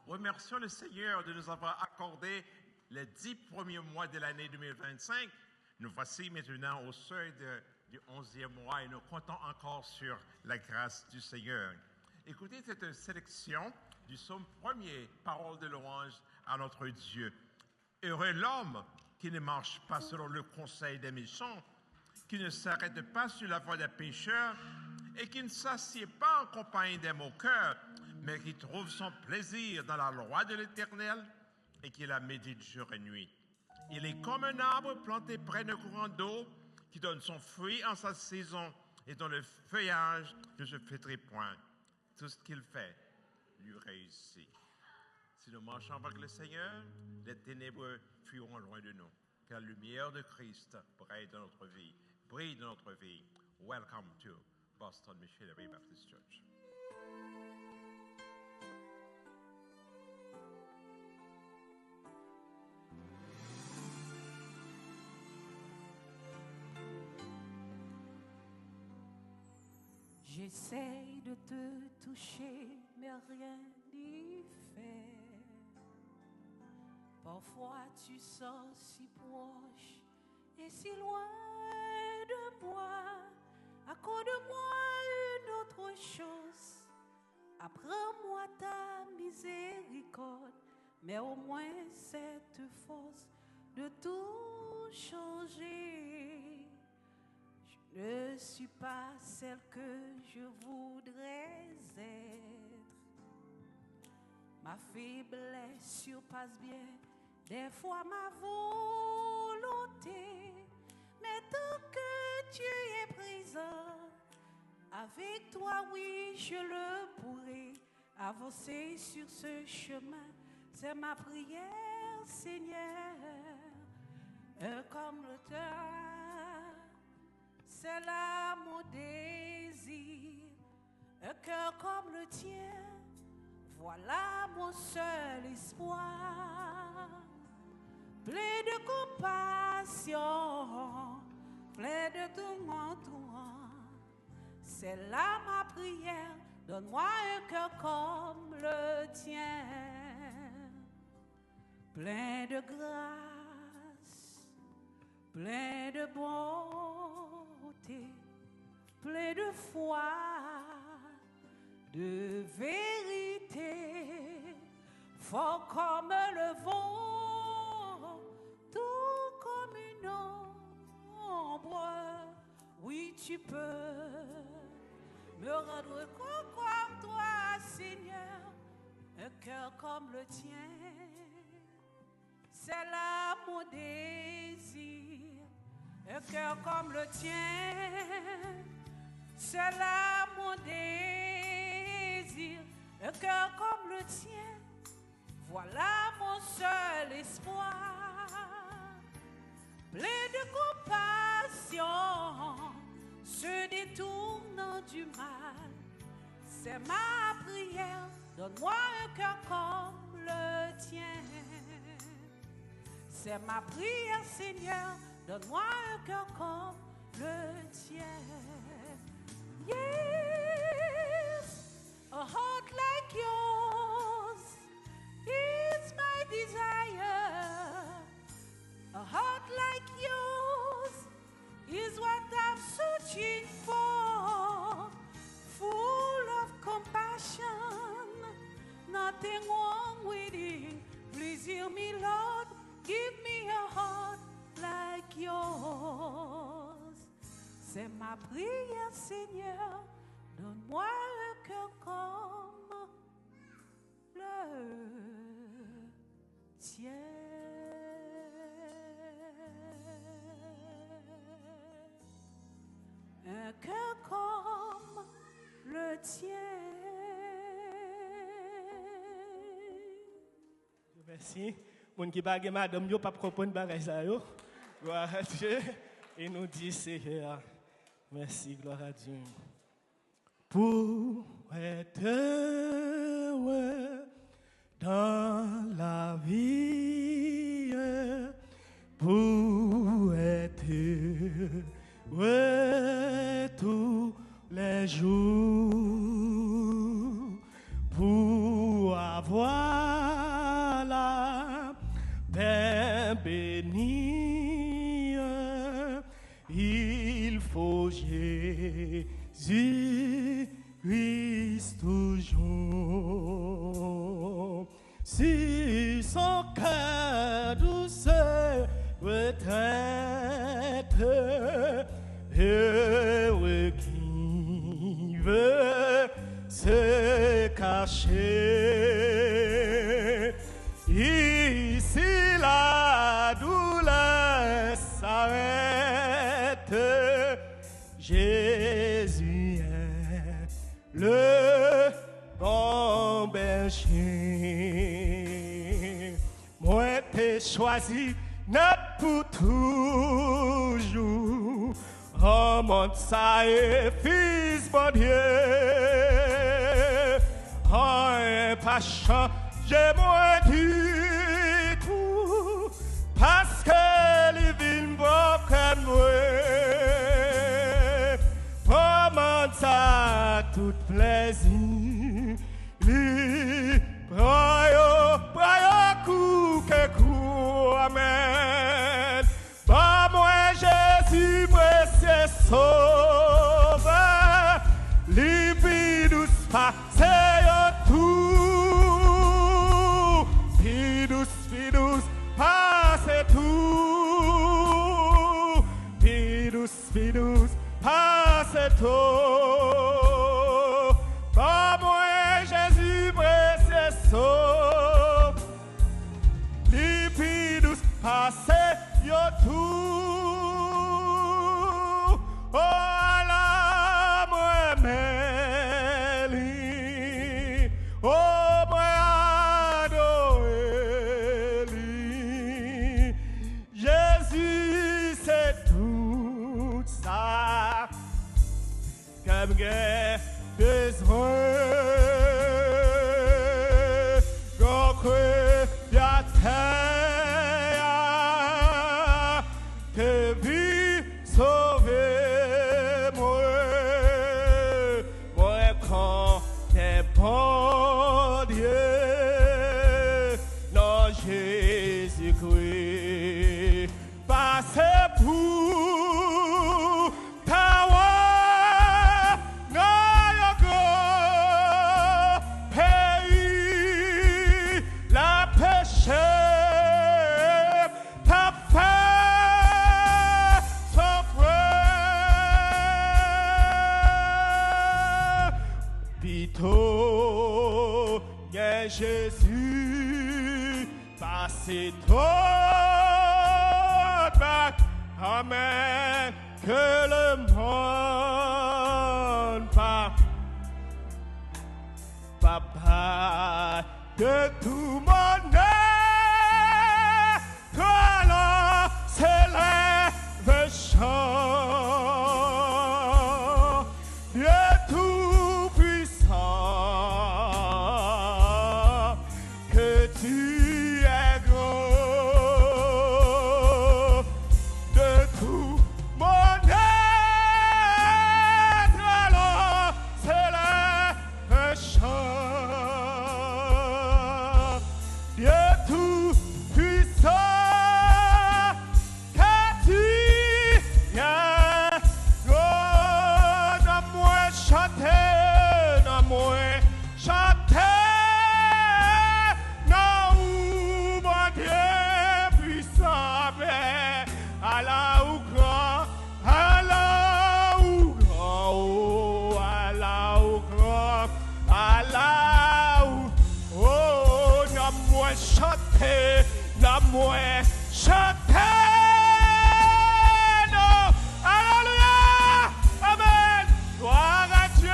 Remercions le Seigneur de nous avoir accordé les 10 premiers mois de l'année 2025. Nous voici maintenant au seuil du 11e mois et nous comptons encore sur la grâce du Seigneur. Écoutez cette sélection du psaume 1er, parole de louange à notre Dieu. Heureux l'homme qui ne marche pas selon le conseil des méchants, qui ne s'arrête pas sur la voie des pécheurs et qui ne s'assied pas en compagnie des moqueurs, mais qui trouve son plaisir dans la loi de l'Éternel et qui la médite jour et nuit. Il est comme un arbre planté près d'un courant d'eau qui donne son fruit en sa saison et dont le feuillage ne se flétrit point. Tout ce qu'il fait lui réussit. Si nous marchons avec le Seigneur, les ténébreux fuiront loin de nous, car la lumière de Christ brille dans notre vie. Welcome to Boston Missionary Baptist Church. J'essaye de te toucher, mais rien n'y fait. Parfois tu sens si proche et si loin de moi. Accorde-moi une autre chose. Apprends-moi ta miséricorde, mais au moins cette force de tout changer. Je ne suis pas celle que je voudrais être. Ma faiblesse surpasse bien des fois ma volonté. Mais tant que tu es présent, avec toi, oui, je le pourrai avancer sur ce chemin. C'est ma prière, Seigneur, comme le tien. C'est là mon désir, un cœur comme le tien. Voilà mon seul espoir, plein de compassion, plein de ton entourant. C'est là ma prière, donne-moi un cœur comme le tien, plein de grâce, plein de bonté, plein de foi, de vérité, fort comme le vent, tout comme une ombre. Oui, tu peux me rendre comme toi, Seigneur, un cœur comme le tien. C'est là mon désir, un cœur comme le tien. C'est là mon désir, un cœur comme le tien. Voilà mon seul espoir, plein de compassion, se détournant du mal. C'est ma prière, donne-moi un cœur comme le tien. C'est ma prière, Seigneur, donne-moi un cœur comme le tien. Yes, a heart like yours is my desire. A heart like yours is what I'm searching for. Full of compassion, nothing wrong with it. Please hear me, Lord. Give me a heart like yours. C'est ma prière, Seigneur. Donne-moi un cœur comme le tien. Un cœur comme le tien. Merci. Mon qui bague madame yo pas comprendre bagay ça yo. Gloire à Dieu. Et nous dit Seigneur. Merci, gloire à Dieu. Pour être heureux dans la vie, pour être heureux tous les jours, pour avoir la paix bénie, il faut Jésus Christ toujours. Si son cœur douce retraite, heureux qui veut se cacher. Ici la douleur s'arrête. Jésus est le bon berger. Moi t'ai choisi net pour toujours. Oh mon ça est fils bon Dieu. Oh pas changé moi du tout. Parce que les villes vont comme moi. Comment ça tout plaisir, li brayo coup que coup, amen. Bah moi Jésus précieux sauveur, li bidous pas c'est tout, bidous pas c'est tout, bidous pas c'est tout. Bah moi Jésus précieux sauve, li bidous pas c'est tout. Oh la moi meli, oh moi adoré lui. Jésus c'est tout ça comme j'ai besoin. Go creux la terre que vie sauver moi. Moi quand t'es bon Dieu, non Jésus-Christ, passez pour ta voix, non pays, la péché, ta fait souffrir. Pito, yeah, Jésus, passez toi, back, amen, que le monde papa de tout mon âme, toi là s'élève chant, Dieu tout puissant, que tu es gros, de tout mon être, alors s'élève chant. moi chanter, n'a moi chanter. Non. Alléluia. Amen. Gloire à Dieu.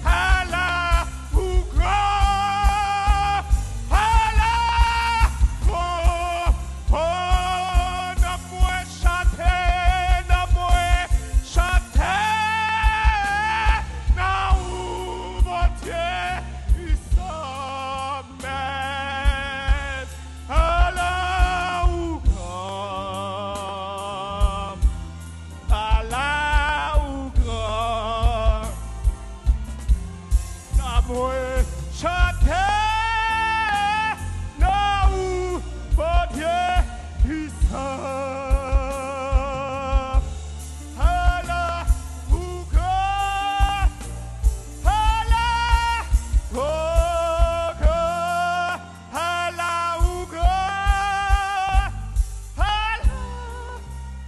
Allah ou grand. Allah. Oh, n'a moi chanter, n'a moi chanter. N'a où mon Dieu, il s'emmène. Allah ou grand. Allah ou grand. N'a moi chanter. N'a où mon Dieu, il s'emmène. Allah ou grand. Allah, oh God, Allah ou God, Allah,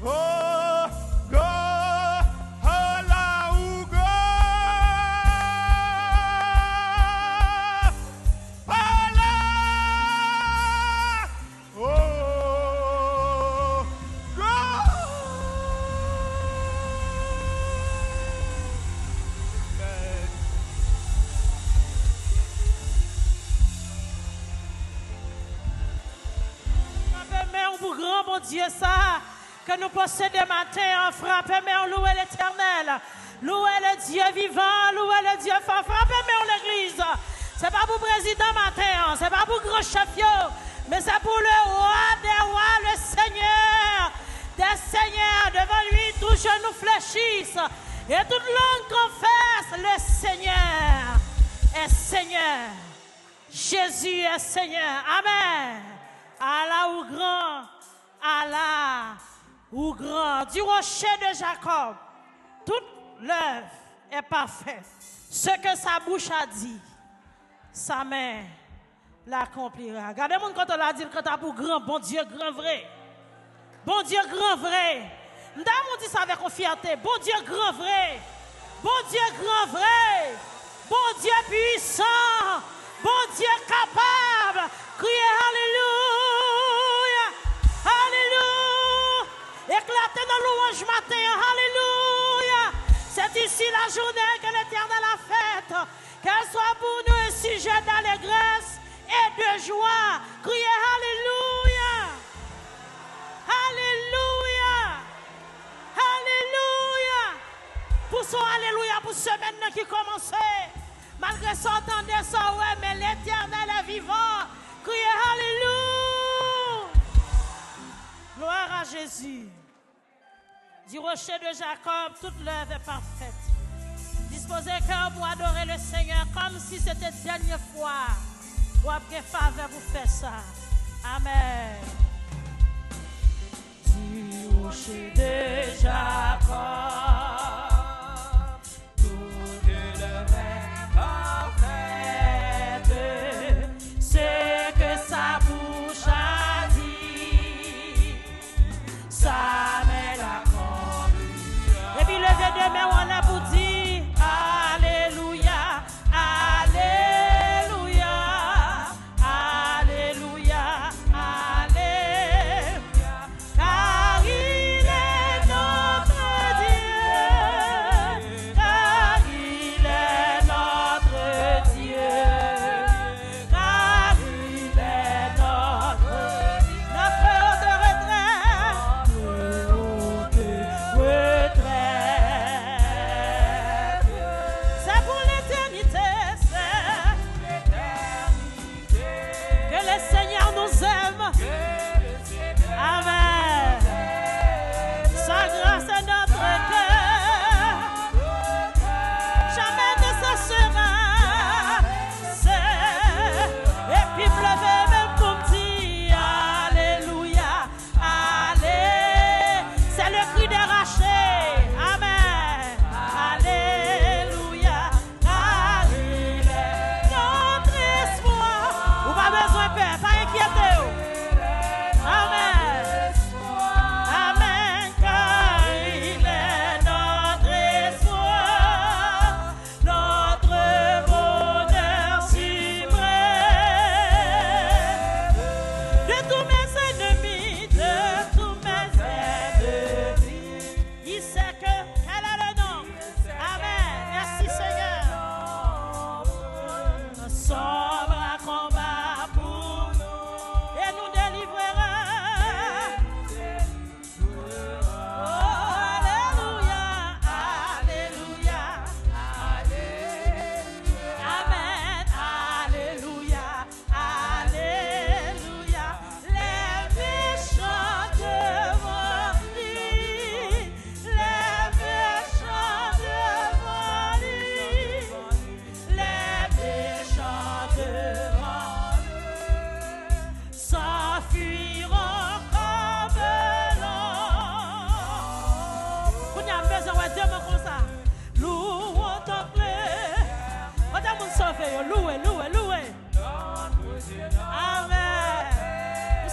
oh God, Allah ou God, Allah, oh God. Frappez-moi pour grand bon Dieu ça que nous possédons matin. Frappez-moi, louez l'Éternel. Louez le Dieu vivant, louez le Dieu fort. Frappez-moi l'église. C'est pas pour président matin, c'est pas pour grand chef, mais c'est pour le roi des rois, le Seigneur des seigneurs. Devant lui, tous genoux fléchissent et toute langue confesse le Seigneur est Seigneur. Jésus est Seigneur. Amen. Allah ou grand, Allah ou grand. Du rocher de Jacob, toute l'œuvre est parfaite. Ce que sa bouche a dit, sa main l'accomplira. Regardez-moi quand on l'a dit, quand on a pour grand, bon Dieu, grand vrai. Bon Dieu, grand vrai. Nous avons dit ça avec fierté. Bon Dieu, grand vrai. Bon Dieu, grand vrai. Bon Dieu puissant. Bon Dieu capable. Criez Alléluia. Alléluia. Éclatez dans louange matin. Alléluia. C'est ici la journée que l'Éternel a faite. Qu'elle soit pour nous un sujet d'allégresse et de joie. Criez Alléluia. Alléluia. Alléluia. Pour son Alléluia pour semaine qui commençait. Malgré ça, entendez ça, ouais, mais l'Éternel est vivant. Criez Alléluia. Gloire à Jésus. Du rocher de Jacob, toute l'œuvre est parfaite. Disposez cœur pour adorer le Seigneur comme si c'était la dernière fois. Ou après faveur vous faire ça. Amen. Du rocher de Jacob, toute l'œuvre est parfaite. Ce que sa bouche a dit, sa main l'accomplit. Et puis levez deux mains, on a pour dire Alléluia, Alléluia, Alléluia, Alléluia. Car il est notre Dieu.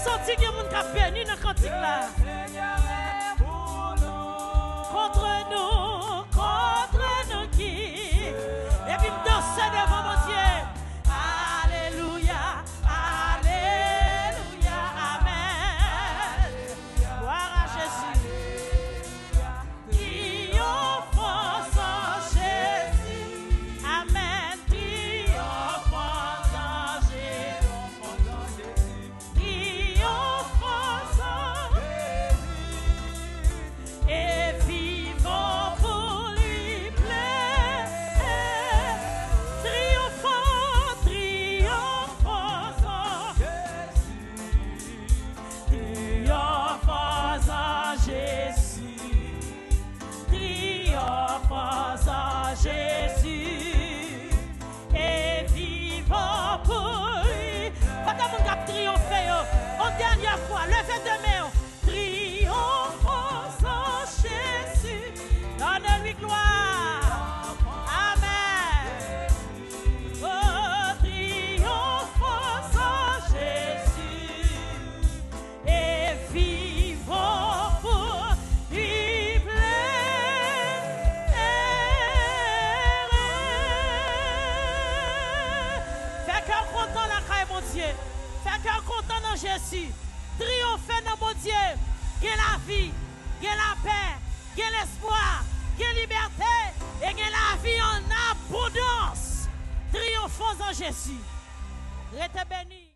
senti que mon cap béni dans cantique là. Contre nous qui. Et puis me danser devant mon Dieu. Alléluia, alléluia, amen. Gloire à Jésus. Triomphant en Jésus. Amen. Triomphant en Jésus. Triomphant en Jésus. Et vivant pour lui plaire. Triomphant, triomphant en Jésus. Triomphant en Jésus. Triomphant en Jésus. Et vivant pour lui. Pas de monde qui a triomphé. En dernière fois, levez de main. Triomphant en Jésus. Donne-lui gloire. Amen. Oh, triomphant en Jésus. Et vivant pour lui plaire. Fais cœur content la caille, mon Dieu. Fais cœur content dans Jésus. Triompher dans mon Dieu. Gain la vie, gain la paix, gain l'espoir, gain liberté et gain la vie en abondance. Triomphons en Jésus. Restez bénis.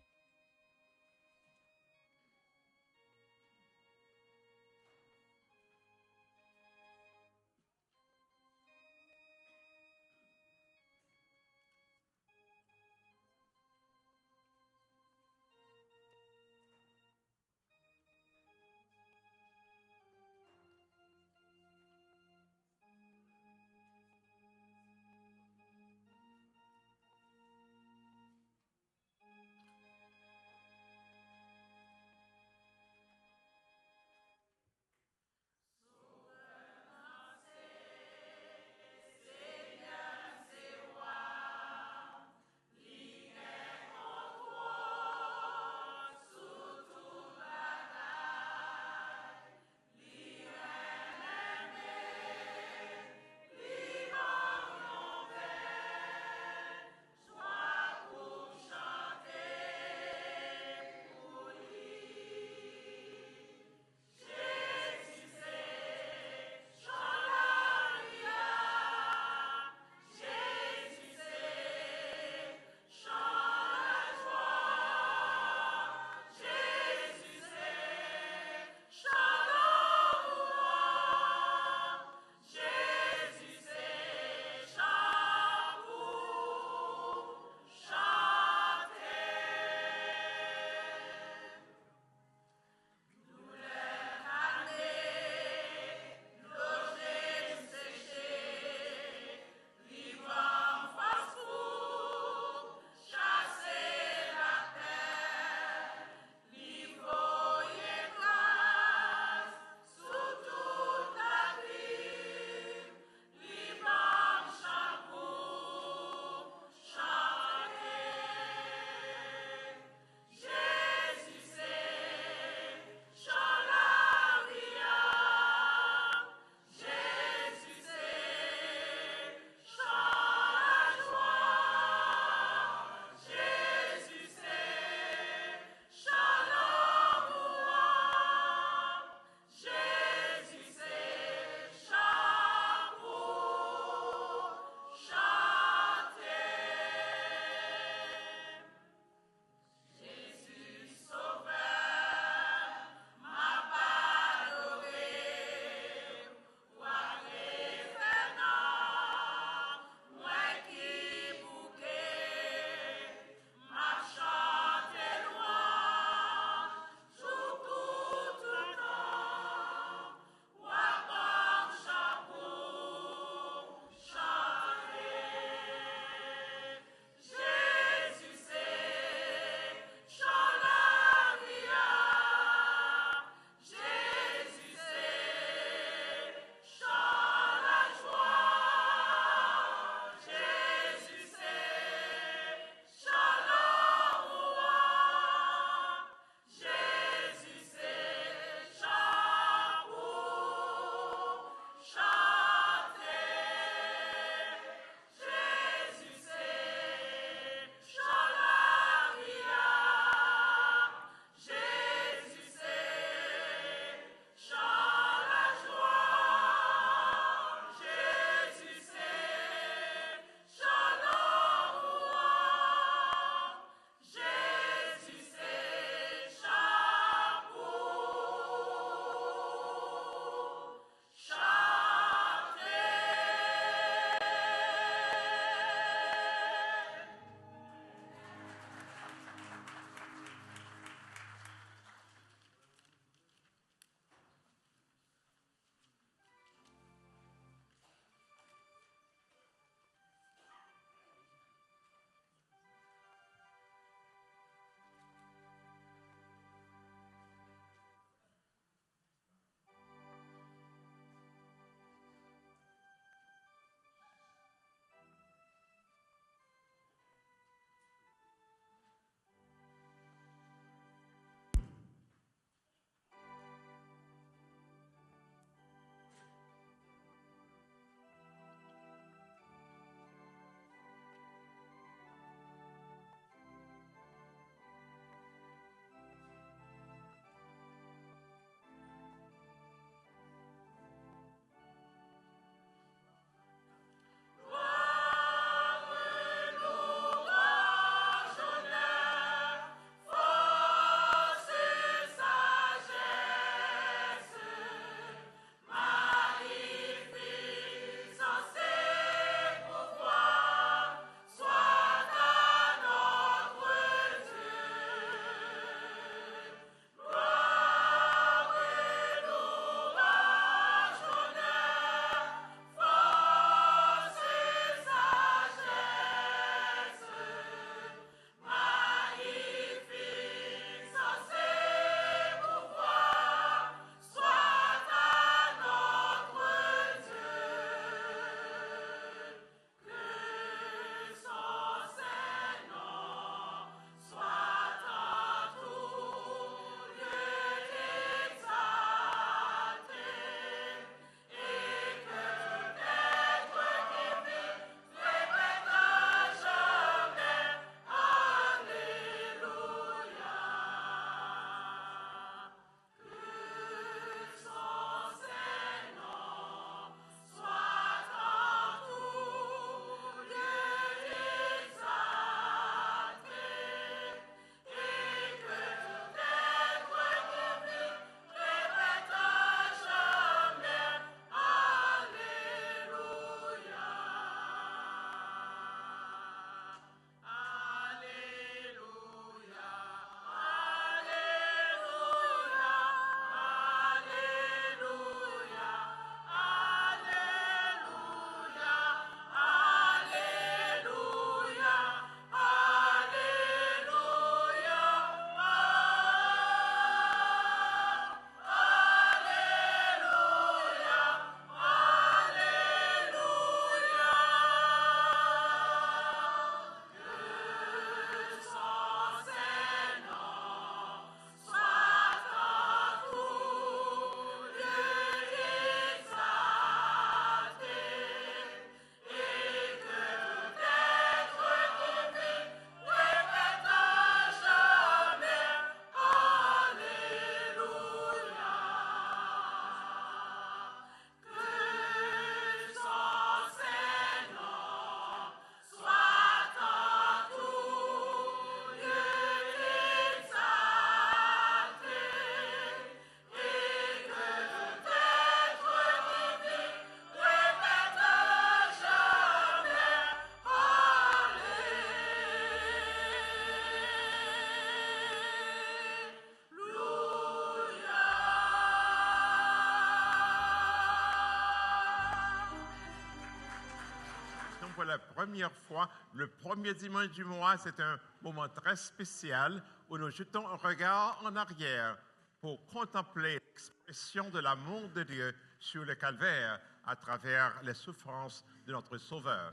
la première fois, le premier dimanche du mois, c'est un moment très spécial où nous jetons un regard en arrière pour contempler l'expression de l'amour de Dieu sur le calvaire à travers les souffrances de notre Sauveur.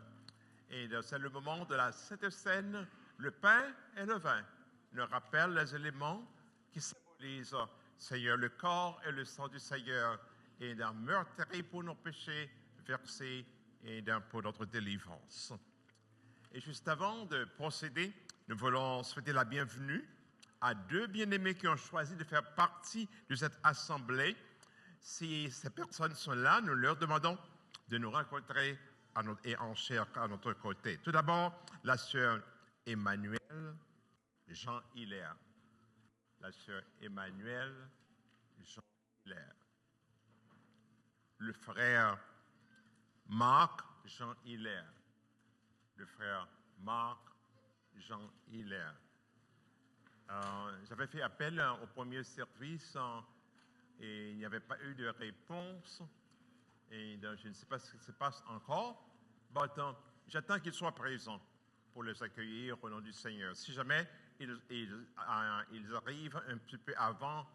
Et c'est le moment de la Sainte Seine, le pain et le vin nous rappellent les éléments qui symbolisent, Seigneur, le corps et le sang du Seigneur, et d'un meurtrier pour nos péchés, versé et pour notre délivrance. Et juste avant de procéder, nous voulons souhaiter la bienvenue à deux bien-aimés qui ont choisi de faire partie de cette assemblée. Si ces personnes sont là, nous leur demandons de nous rencontrer et en chair à notre côté. Tout d'abord, la sœur Emmanuelle Jean-Hilaire. La sœur Emmanuelle Jean-Hilaire. Le frère Marc Jean-Hilaire. Le frère Marc Jean-Hilaire. J'avais fait appel au premier service et il n'y avait pas eu de réponse. Et donc, je ne sais pas ce qui se passe encore. J'attends qu'ils soient présents pour les accueillir au nom du Seigneur. Si jamais ils arrivent un petit peu avant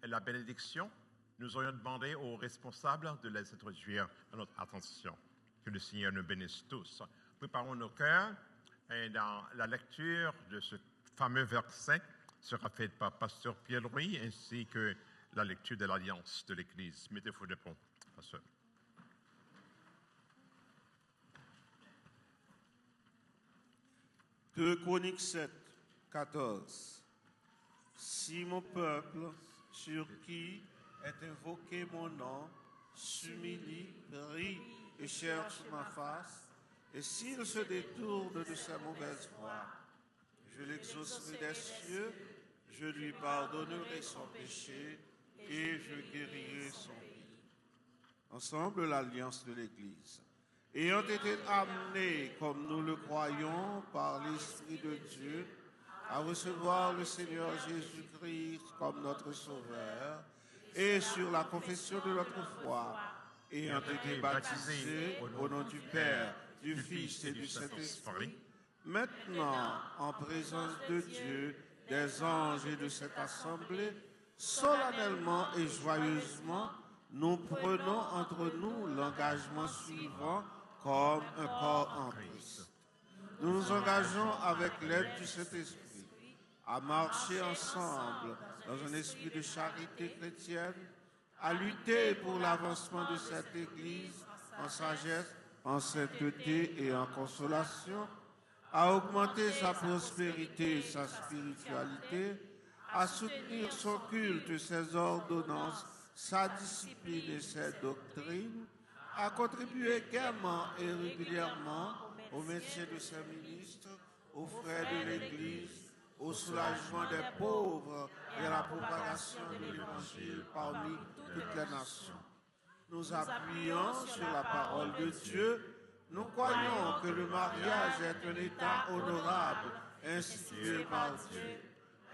la bénédiction, nous aurions demandé aux responsables de les introduire à notre attention. Que le Seigneur nous bénisse tous. Préparons nos cœurs et dans la lecture de ce fameux verset sera faite par Pasteur Pierre-Louis ainsi que la lecture de l'Alliance de l'Église. Mettez-vous de pont, Pasteur. De Chroniques 7, 14. Si mon peuple, sur qui est invoqué mon nom, s'humilie, prie et cherche ma face, et s'il se détourne de sa mauvaise voie, je l'exaucerai des cieux, je lui pardonnerai son péché et je guérirai son pays. Ensemble, l'Alliance de l'Église. Ayant été amenés, comme nous le croyons, par l'Esprit de Dieu, à recevoir le Seigneur Jésus-Christ comme notre Sauveur, et sur la confession de notre foi, ayant été baptisés au nom du Père, du Fils et du Saint-Esprit, maintenant, en présence de Dieu, des anges et de cette assemblée, solennellement et joyeusement, nous prenons entre nous l'engagement suivant comme un corps en Christ. Nous nous engageons avec l'aide du Saint-Esprit à marcher ensemble dans un esprit de charité chrétienne, à lutter pour l'avancement de cette Église en sagesse, en sainteté et en consolation, à augmenter sa prospérité et sa spiritualité, à soutenir son culte, ses ordonnances, sa discipline et ses doctrines, à contribuer gaiement et régulièrement au maintien de ses ministres, aux frais de l'Église, au soulagement des pauvres et à la propagation de l'Évangile parmi toutes les nations. Nous appuyons sur la parole de Dieu. Nous croyons que le mariage est un état honorable institué par Dieu.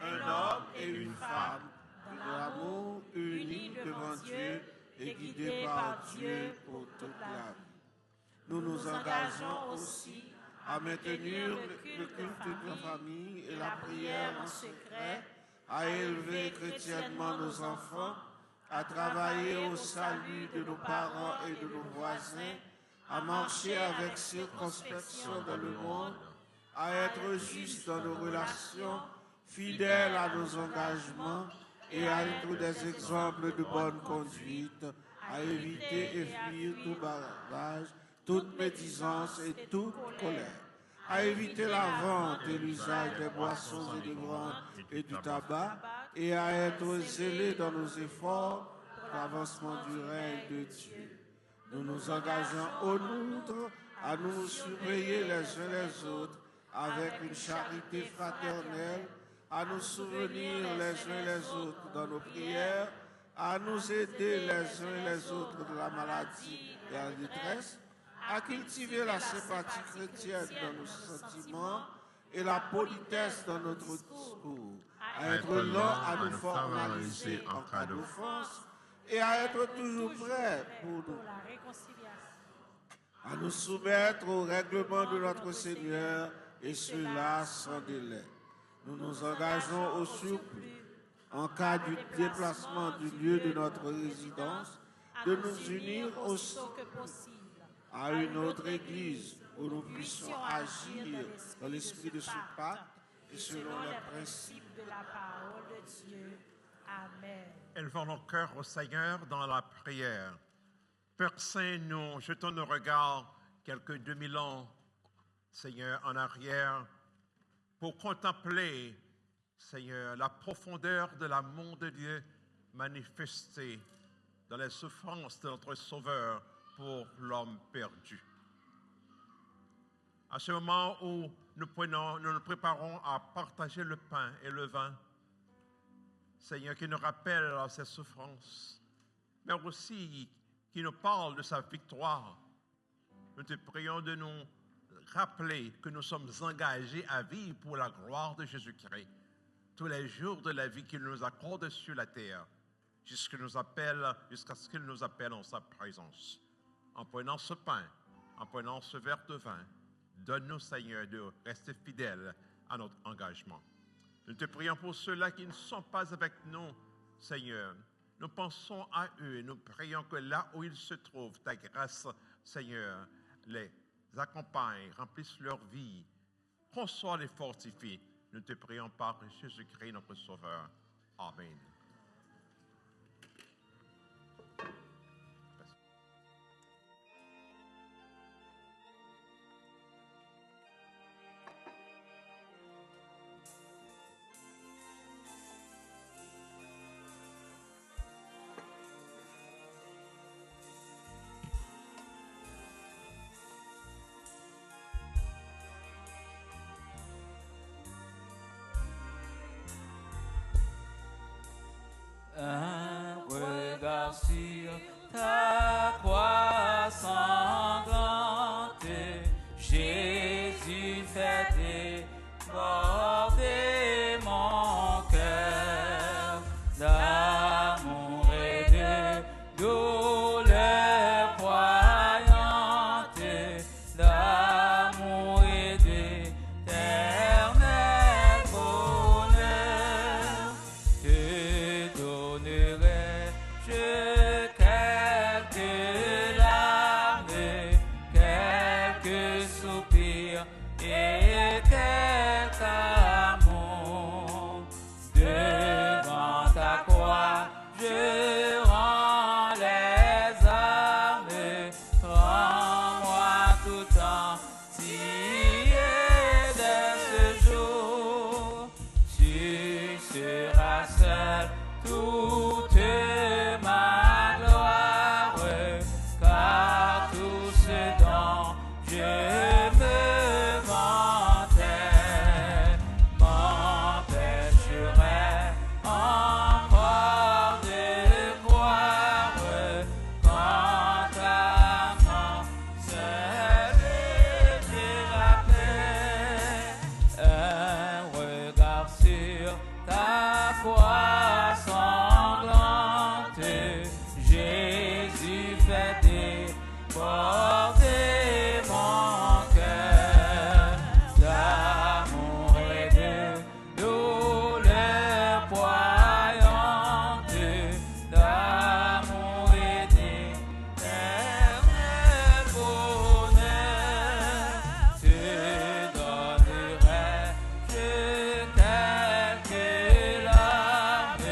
Un homme et une femme, de l'amour unis devant Dieu et guidés par Dieu pour toute la vie. Nous nous engageons aussi à maintenir le culte de la famille et la prière en secret, à élever chrétiennement nos enfants, à travailler au salut de nos parents et de nos voisins, à marcher avec circonspection dans le monde, à être juste dans nos relations, fidèles à nos engagements et à être des exemples de bonne conduite, à éviter et fuir tout bavardage, toute médisance et toute colère, à éviter la vente et l'usage des boissons et des grandes et du tabac, et à être zélés dans nos efforts pour l'avancement du règne de Dieu. Nous nous engageons au nôtre à nous surveiller les uns les autres avec une charité fraternelle, à nous souvenir les uns les autres dans nos prières, à nous aider les uns les autres de la maladie et à la détresse, à cultiver la sympathie chrétienne dans nos sentiments et la politesse dans notre discours, à être lent à nous formaliser en cas d'offense et à être toujours prêts pour nous. à nous soumettre au règlement de notre Seigneur, et cela sans délai. Nous nous engageons au surplus, en cas du déplacement du lieu de notre résidence, de nous unir aussitôt que possible à une autre Église où nous puissions agir dans l'esprit de ce pacte et selon les principes de la parole de Dieu. Amen. Élevons nos cœurs au Seigneur dans la prière. Père Saint, nous jetons nos regards quelques 2000 ans, Seigneur, en arrière, pour contempler, Seigneur, la profondeur de l'amour de Dieu manifesté dans les souffrances de notre Sauveur pour l'homme perdu. À ce moment où nous nous préparons à partager le pain et le vin, Seigneur, qui nous rappelle ses souffrances, mais aussi qui nous parle de sa victoire, nous te prions de nous rappeler que nous sommes engagés à vivre pour la gloire de Jésus-Christ tous les jours de la vie qu'il nous accorde sur la terre, jusqu'à ce qu'il nous appelle en sa présence. En prenant ce pain, en prenant ce verre de vin, donne-nous, Seigneur, de rester fidèles à notre engagement. Nous te prions pour ceux-là qui ne sont pas avec nous, Seigneur. Nous pensons à eux et nous prions que là où ils se trouvent, ta grâce, Seigneur, les accompagne, remplisse leur vie, console et fortifie. Nous te prions par Jésus-Christ, notre Sauveur. Amen. Un regard sur ta croix sanglante, Jésus fait déborder mon cœur d'amour et de douleur croyante, d'amour et d'éternel bonheur. Te donnerai-je quelques larmes, quelques soupirs et quelques amours. Devant ta croix, je rends les armes. Prends-moi tout entier dès ce jour. Tu seras seul toute ma gloire, car tout ce dont je me vantais m'empêcherait encore de croire quand ta main seule était la paix. Un regard sur ta croix sanglante, Jésus fait déborder mon cœur d'amour et de douleur poignante, d'amour et d'éternel bonheur. Te donnerai-je quelques larmes,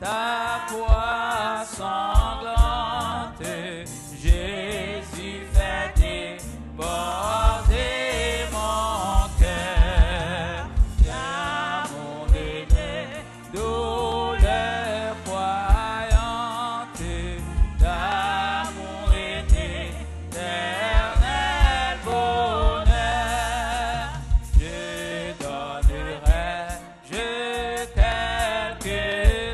ta croix sanglante, Jésus fait déborder mon cœur d'amour et de douleur croyante, d'amour et d'éternel bonheur. Je donnerai, quelques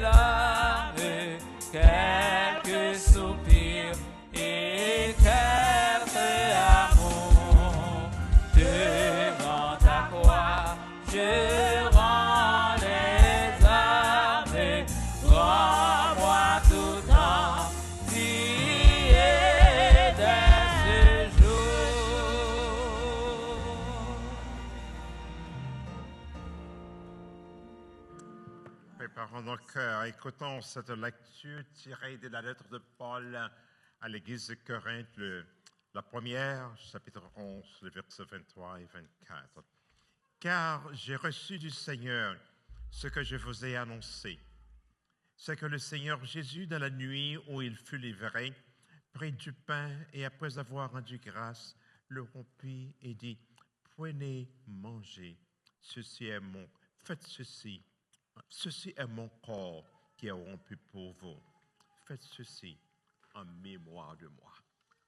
larmes, quelques soupirs et quelques amours. Devant ta croix, je rends les armes, rends-moi tout entier dès ce jour. Préparons nos cœurs, écoutons cette lecture tirée de la lettre de Paul à l'église de Corinthe, la première, chapitre 11, les versets 23 et 24. Car j'ai reçu du Seigneur ce que je vous ai annoncé. C'est que le Seigneur Jésus, dans la nuit où il fut livré, prit du pain et après avoir rendu grâce, le rompit et dit, prenez, mangez, faites ceci. Ceci est mon corps qui est rompu pour vous. Faites ceci en mémoire de moi.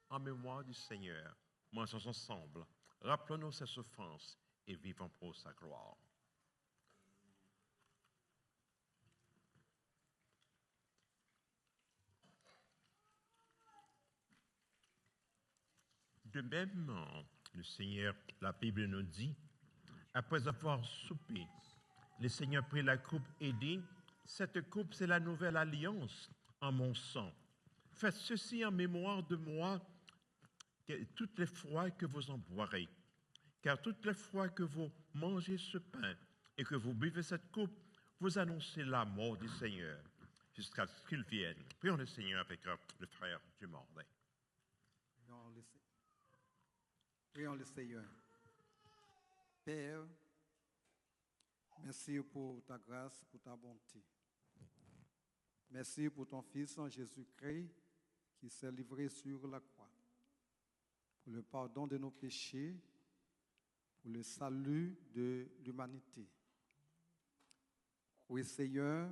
En mémoire du Seigneur, mangeons ensemble. Rappelons-nous ses souffrances et vivons pour sa gloire. De même, le Seigneur, la Bible nous dit, après avoir soupé, le Seigneur prit la coupe et dit, cette coupe, c'est la nouvelle alliance en mon sang. Faites ceci en mémoire de moi toutes les fois que vous en boirez. Car toutes les fois que vous mangez ce pain et que vous buvez cette coupe, vous annoncez la mort du Seigneur jusqu'à ce qu'il vienne. Prions le Seigneur avec le frère du Morlaix. Prions le Seigneur. Père, merci pour ta grâce, pour ta bonté. Merci pour ton Fils en Jésus-Christ qui s'est livré sur la croix pour le pardon de nos péchés, pour le salut de l'humanité. Oui, Seigneur,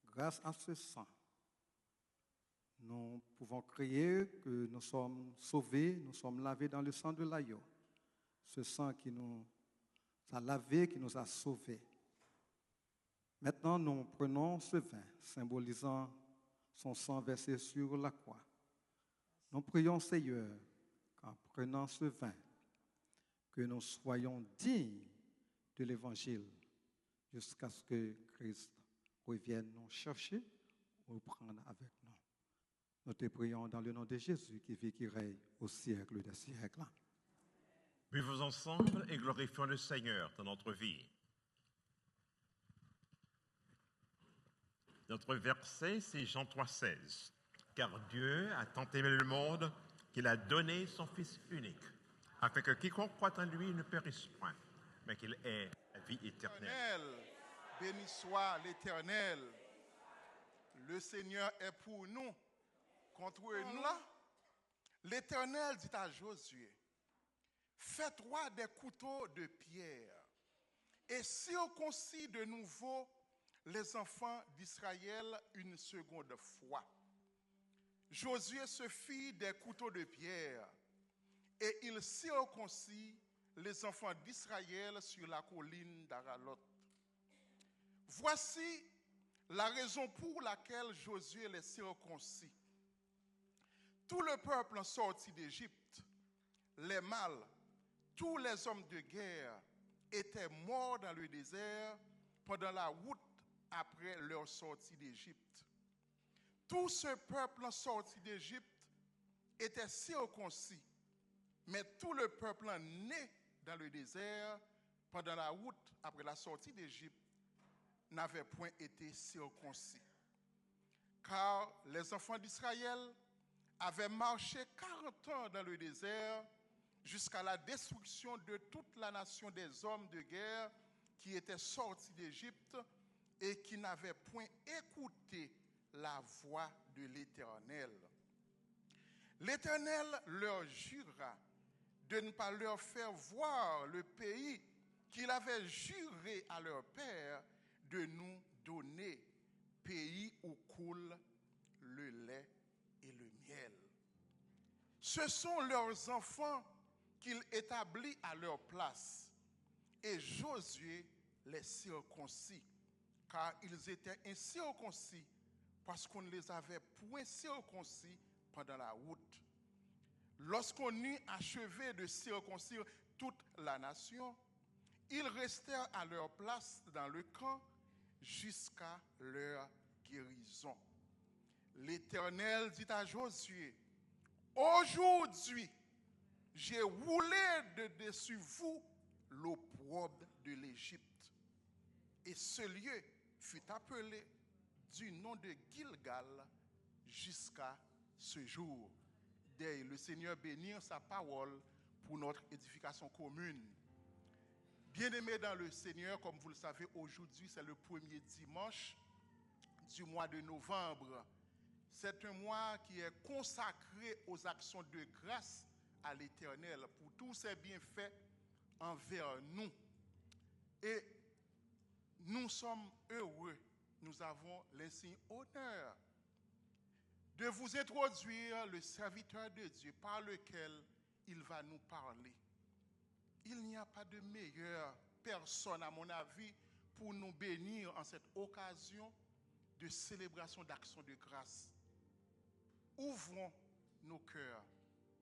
grâce à ce sang, nous pouvons crier que nous sommes sauvés, nous sommes lavés dans le sang de l'agneau. Ce sang qui nous a lavés, qui nous a sauvés. Maintenant, nous prenons ce vin, symbolisant son sang versé sur la croix. Nous prions, Seigneur, qu'en prenant ce vin, que nous soyons dignes de l'Évangile jusqu'à ce que Christ revienne nous chercher ou prendre avec nous. Nous te prions dans le nom de Jésus qui vit, qui règne au siècle des siècles. Vivons ensemble et glorifions le Seigneur dans notre vie. Notre verset, c'est Jean 3,16. Car Dieu a tant aimé le monde qu'il a donné son Fils unique, afin que quiconque croit en lui ne périsse point, mais qu'il ait la vie éternelle. Béni soit l'Éternel. Le Seigneur est pour nous. Contre nous, l'Éternel dit à Josué, fais-toi des couteaux de pierre et circoncis de nouveau les enfants d'Israël une seconde fois. Josué se fit des couteaux de pierre et il circoncis les enfants d'Israël sur la colline d'Aralot. Voici la raison pour laquelle Josué les circoncis. Tout le peuple sorti d'Égypte, les mâles, tous les hommes de guerre étaient morts dans le désert pendant la route après leur sortie d'Égypte. Tout ce peuple sorti d'Égypte était circoncis, mais tout le peuple né dans le désert pendant la route après la sortie d'Égypte n'avait point été circoncis. Car les enfants d'Israël avaient marché 40 ans dans le désert jusqu'à la destruction de toute la nation des hommes de guerre qui étaient sortis d'Égypte et qui n'avaient point écouté la voix de l'Éternel. L'Éternel leur jura de ne pas leur faire voir le pays qu'il avait juré à leur père de nous donner, pays où coule le lait et le miel. Ce sont leurs enfants qu'il établit à leur place, et Josué les circoncis, car ils étaient incirconcis parce qu'on ne les avait point circoncis pendant la route. Lorsqu'on eut achevé de circoncire toute la nation, ils restèrent à leur place dans le camp jusqu'à leur guérison. L'Éternel dit à Josué, « Aujourd'hui, j'ai roulé de dessus vous l'opprobre de l'Égypte. » Et ce lieu fut appelé du nom de Gilgal jusqu'à ce jour. Dès le Seigneur bénir sa parole pour notre édification commune. Bien-aimés dans le Seigneur, comme vous le savez, aujourd'hui c'est le premier dimanche du mois de novembre. C'est un mois qui est consacré aux actions de grâce à l'Éternel pour tous ses bienfaits envers nous. Et nous sommes heureux, nous avons l'insigne honneur de vous introduire le serviteur de Dieu par lequel il va nous parler. Il n'y a pas de meilleure personne, à mon avis, pour nous bénir en cette occasion de célébration d'action de grâce. Ouvrons nos cœurs,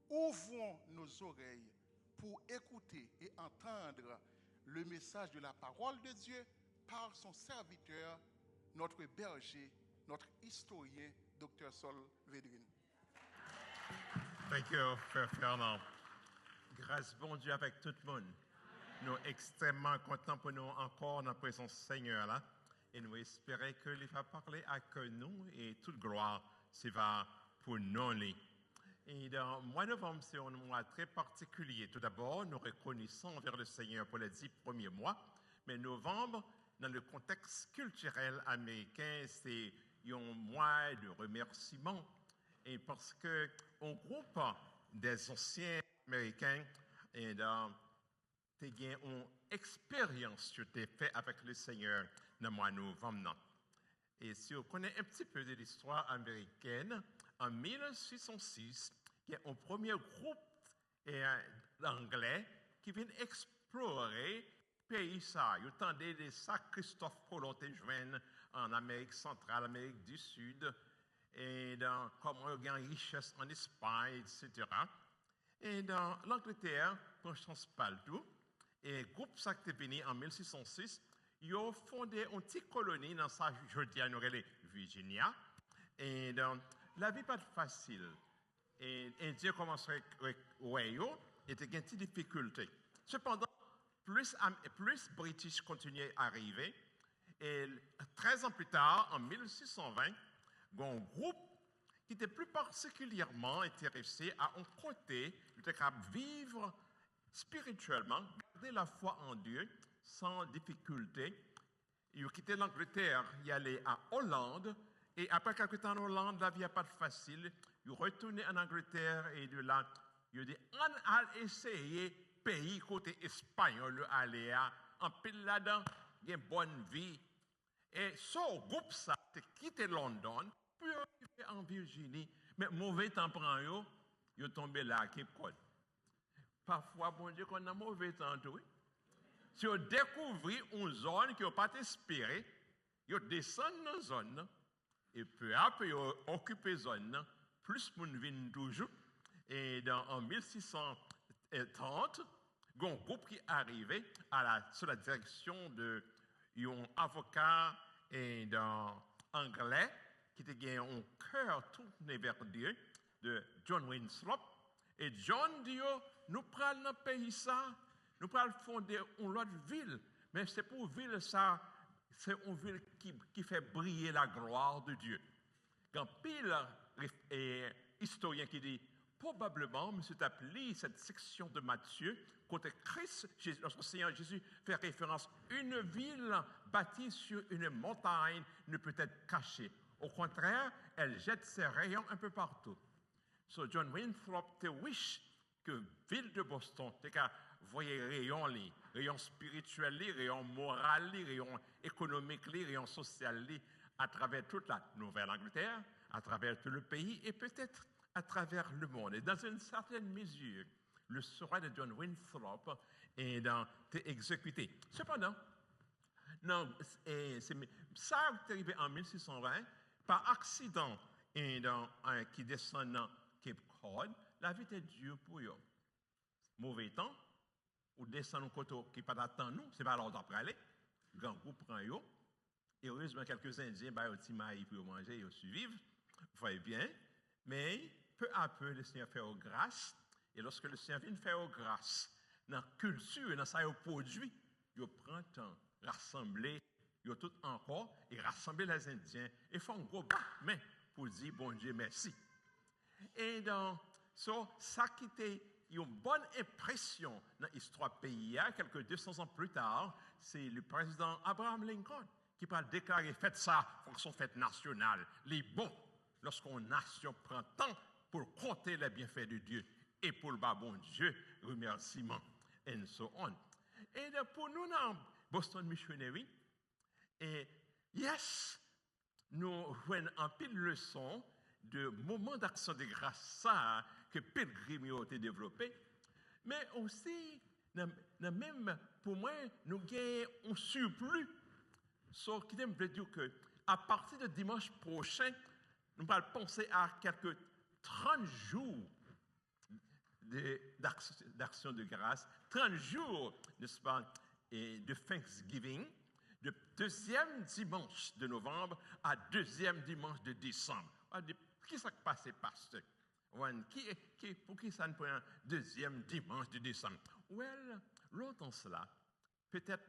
ouvrons nos oreilles pour écouter et entendre le message de la parole de Dieu par son serviteur, notre berger, notre historien, Dr. Sol Védrine. Thank you, Frère Fernand. Grâce bon Dieu avec tout le monde. Nous sommes extrêmement contents pour nous encore dans la présence du Seigneur là. Et nous espérons qu'il va parler avec nous et toute gloire, c'est va pour nous. Et dans le mois de novembre, c'est un mois très particulier. Tout d'abord, nous reconnaissons envers le Seigneur pour les 10 premiers mois. Mais novembre, dans le contexte culturel américain, c'est un mois de remerciement. Et parce qu'on groupe des anciens Américains et ont une expérience qui a été faite avec le Seigneur dans le mois de novembre. Et si on connaît un petit peu de l'histoire américaine, en 1606, il y a un premier groupe d'Anglais qui vient explorer le pays. Ils entendaient de ça, Christophe Colomb joint en Amérique centrale, Amérique du Sud, et dans comment il y a une richesse en Espagne, etc. Et dans l'Angleterre, pour chance pas tout, et le groupe ça qui est venu en 1606, ils ont fondé une petite colonie dans sa Virginia. Et donc, la vie n'est pas facile. Et Dieu commence avec Wayo, et il y a des difficultés. Cependant, plus British continuaient à arriver, et 13 ans plus tard, en 1620, il y a un groupe qui était plus particulièrement intéressé à un côté de vivre spirituellement, garder la foi en Dieu sans difficulté. Il a quitté l'Angleterre, il allait à Hollande, et après quelques temps en Hollande, la vie n'est pas facile. Il est retourné en Angleterre et de là, il a dit on a essayé pays côté espagnol, aller en pile là-dedans, il y a une bonne vie. Et ce groupe, ça, a quitté London, puis il en Virginie, mais mauvais temps prend yo, il est tombé là à Cape Cod. Parfois, bon Dieu, qu'on a mauvais temps, oui. Si on découvre une zone qui n'a pas espéré, on descend dans la zone, et peu à peu, on occupe la zone, plus de monde vient toujours. Et en 1630, il y a un groupe qui est arrivé sous la direction d'un avocat anglais qui était un cœur tourné vers Dieu, de John Winthrop. Et John dit, nous prenons dans le pays ça, nous prenons fonder une autre ville, mais c'est pour une ville ça, c'est une ville qui fait briller la gloire de Dieu. Quand pile historien qui dit, probablement, M. appelé cette section de Matthieu, côté Christ, lorsque le Seigneur Jésus fait référence, une ville bâtie sur une montagne ne peut être cachée. Au contraire, elle jette ses rayons un peu partout. So John Winthrop te wish que ville de Boston, te ka voyez rayons, les rayons spirituels, les rayons moraux, les rayons économiques, les rayons sociaux, à travers toute la Nouvelle-Angleterre, à travers tout le pays et peut-être à travers le monde. Et dans une certaine mesure, le souhait de John Winthrop est exécuté. Cependant, non, ça est arrivé en 1620, par accident, qui descend dans Cape Cod, la vie était dure pour eux. Mauvais temps, ou descend au côté qui pas d'attendre nous, c'est pas l'ordre d'après aller. Grand groupe prend eux. Et heureusement, quelques Indiens, bah, ils maïs pour manger, ils survivent. Vous voyez bien. Mais peu à peu, le Seigneur fait aux grâces. Et lorsque le Seigneur vient faire aux grâces, dans la culture, dans sa produit, il prend temps, rassembler, il tout encore, et rassembler les Indiens, et font un gros battement pour dire bon Dieu merci. Et dans ça qui était une bonne impression dans l'histoire pays, quelques 200 ans plus tard, c'est le président Abraham Lincoln qui va déclarer faites ça, fonction fête nationale, les bons, lorsqu'une nation prend temps pour compter les bienfaits de Dieu et pour le bon Dieu, remerciement, and so on. Et pour nous, dans Boston Missionary, et yes, nous voyons un peu de leçons de moments d'action de grâce ça, que Pilgrim a été développé, mais aussi, même pour moi, nous avons un surplus. Ce qui veut dire qu'à partir de dimanche prochain, nous allons penser à quelques 30 jours d'action de grâce, 30 jours, n'est-ce pas, de Thanksgiving, de deuxième dimanche de novembre à deuxième dimanche de décembre. Qui s'est passé, pasteur? Pour qui ça ne prend un deuxième dimanche de décembre? Well, longtemps cela, peut-être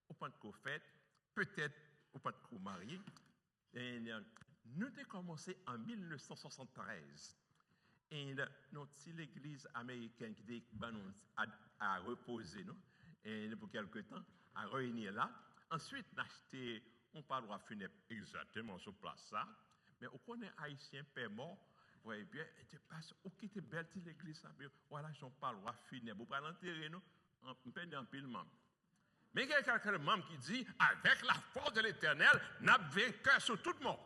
au point de qu'on fait, peut-être au point de qu'on marie. Nous avons commencé en 1973. Et notre l'église américaine qui a reposé nous, et pour quelque temps, a réuni là. Ensuite, on a acheté un paroisse funèbre exactement sur place ça. Mais on connaît haïtien père mort. Vous voyez bien, tu passes, où qui était belle l'église, voilà, j'en parle, funèbre. Vous pouvez l'enterrer, nous, en peignant pile membre. Mais il y a quelqu'un de membre qui dit, avec la force de l'éternel, nous avons vainqueur sur tout le monde.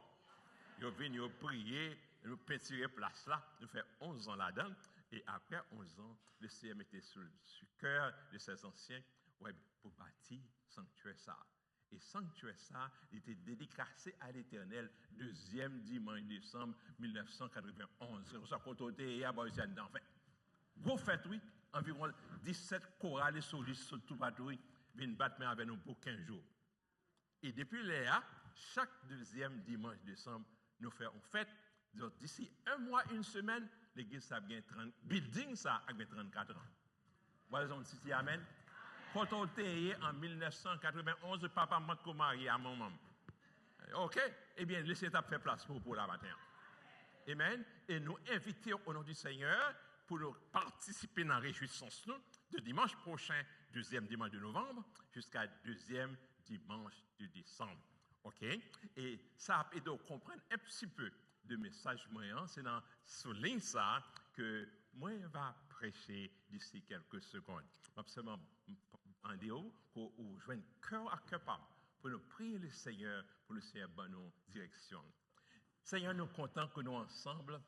Ils viennent prier, nous peinturer place là, nous faisons 11 ans là-dedans, et après 11 ans, le Seigneur mettait sur le cœur de ses anciens, ouais, pour bâtir sanctuaire ça. Et sanctuaire ça, il était dédicacé à l'Éternel, deuxième dimanche décembre 1991. C'est ça qu'on a été à Boisiane d'enfant. Gros fête, oui, environ 17 chorales sur tout bateau, viennent battre avec nous pour 15 jours. Et depuis là, chaque deuxième dimanche décembre, nous faisons fête. D'ici un mois, une semaine, l'église a bien 30, building ça a bien 34 ans. Voilà, on dit amen. Quand on était en 1991, papa m'a marié à mon maman. OK? Eh bien, laissez ta faire place pour la matin. Amen. Et nous invitons au nom du Seigneur pour nous participer dans la réjouissance de dimanche prochain, deuxième dimanche de novembre, jusqu'à deuxième dimanche de décembre. OK? Et ça a aidé à comprendre un petit peu de message moyen. C'est dans ce ligne ça que moi, je vais prêcher d'ici quelques secondes. Absolument, en déo, où je vais cœur à cœur pour nous prier le Seigneur, pour le Seigneur dans nos directions. Seigneur, nous comptons que nous ensemble,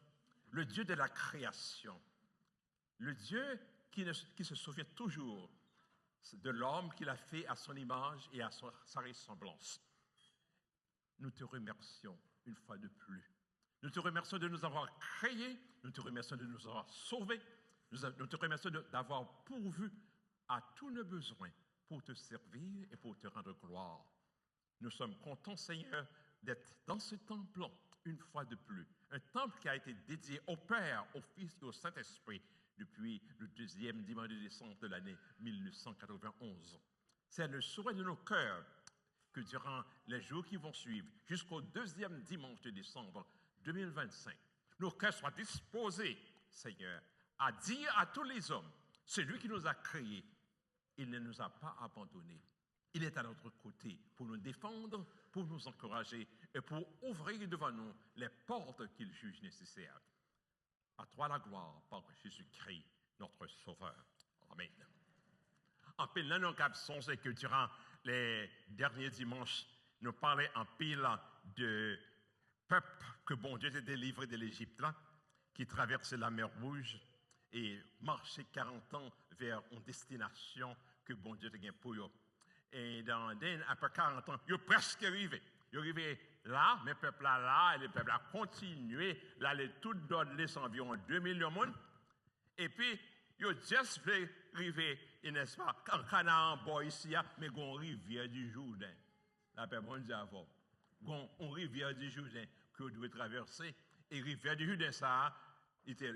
le Dieu de la création, le Dieu qui se souvient toujours de l'homme qu'il a fait à son image et à sa ressemblance. Nous te remercions une fois de plus. Nous te remercions de nous avoir créés, nous te remercions de nous avoir sauvés, nous te remercions d'avoir pourvu à tous nos besoins pour te servir et pour te rendre gloire. Nous sommes contents, Seigneur, d'être dans ce temple une fois de plus. Un temple qui a été dédié au Père, au Fils et au Saint-Esprit depuis le deuxième dimanche de décembre de l'année 1991. C'est le souhait de nos cœurs que durant les jours qui vont suivre, jusqu'au deuxième dimanche de décembre 2025, nos cœurs soient disposés, Seigneur, à dire à tous les hommes, c'est lui qui nous a créés, il ne nous a pas abandonnés. Il est à notre côté pour nous défendre, pour nous encourager et pour ouvrir devant nous les portes qu'il juge nécessaires. À toi la gloire par Jésus-Christ, notre Sauveur. Amen. En pile, nous avons songé que durant les derniers dimanches, nous parlions en pile de peuple que bon Dieu était délivré de l'Égypte, qui traversait la mer Rouge et marchait 40 ans vers une destination que bon Dieu était pour eux. Et après 40 ans, ils sont presque arrivés. Ils sont arrivés là, mais le peuple là, et le peuple a continué, là, les tout donné environ 2 millions de monde. Et puis, ils ont juste fait arriver, n'est-ce pas, en Canaan, ici, mais il y a une rivière du Jourdain. La paix, bon Dieu, avant. Il y a une rivière du Jourdain que vous devez traverser. Et la rivière du Jourdain, ça, il était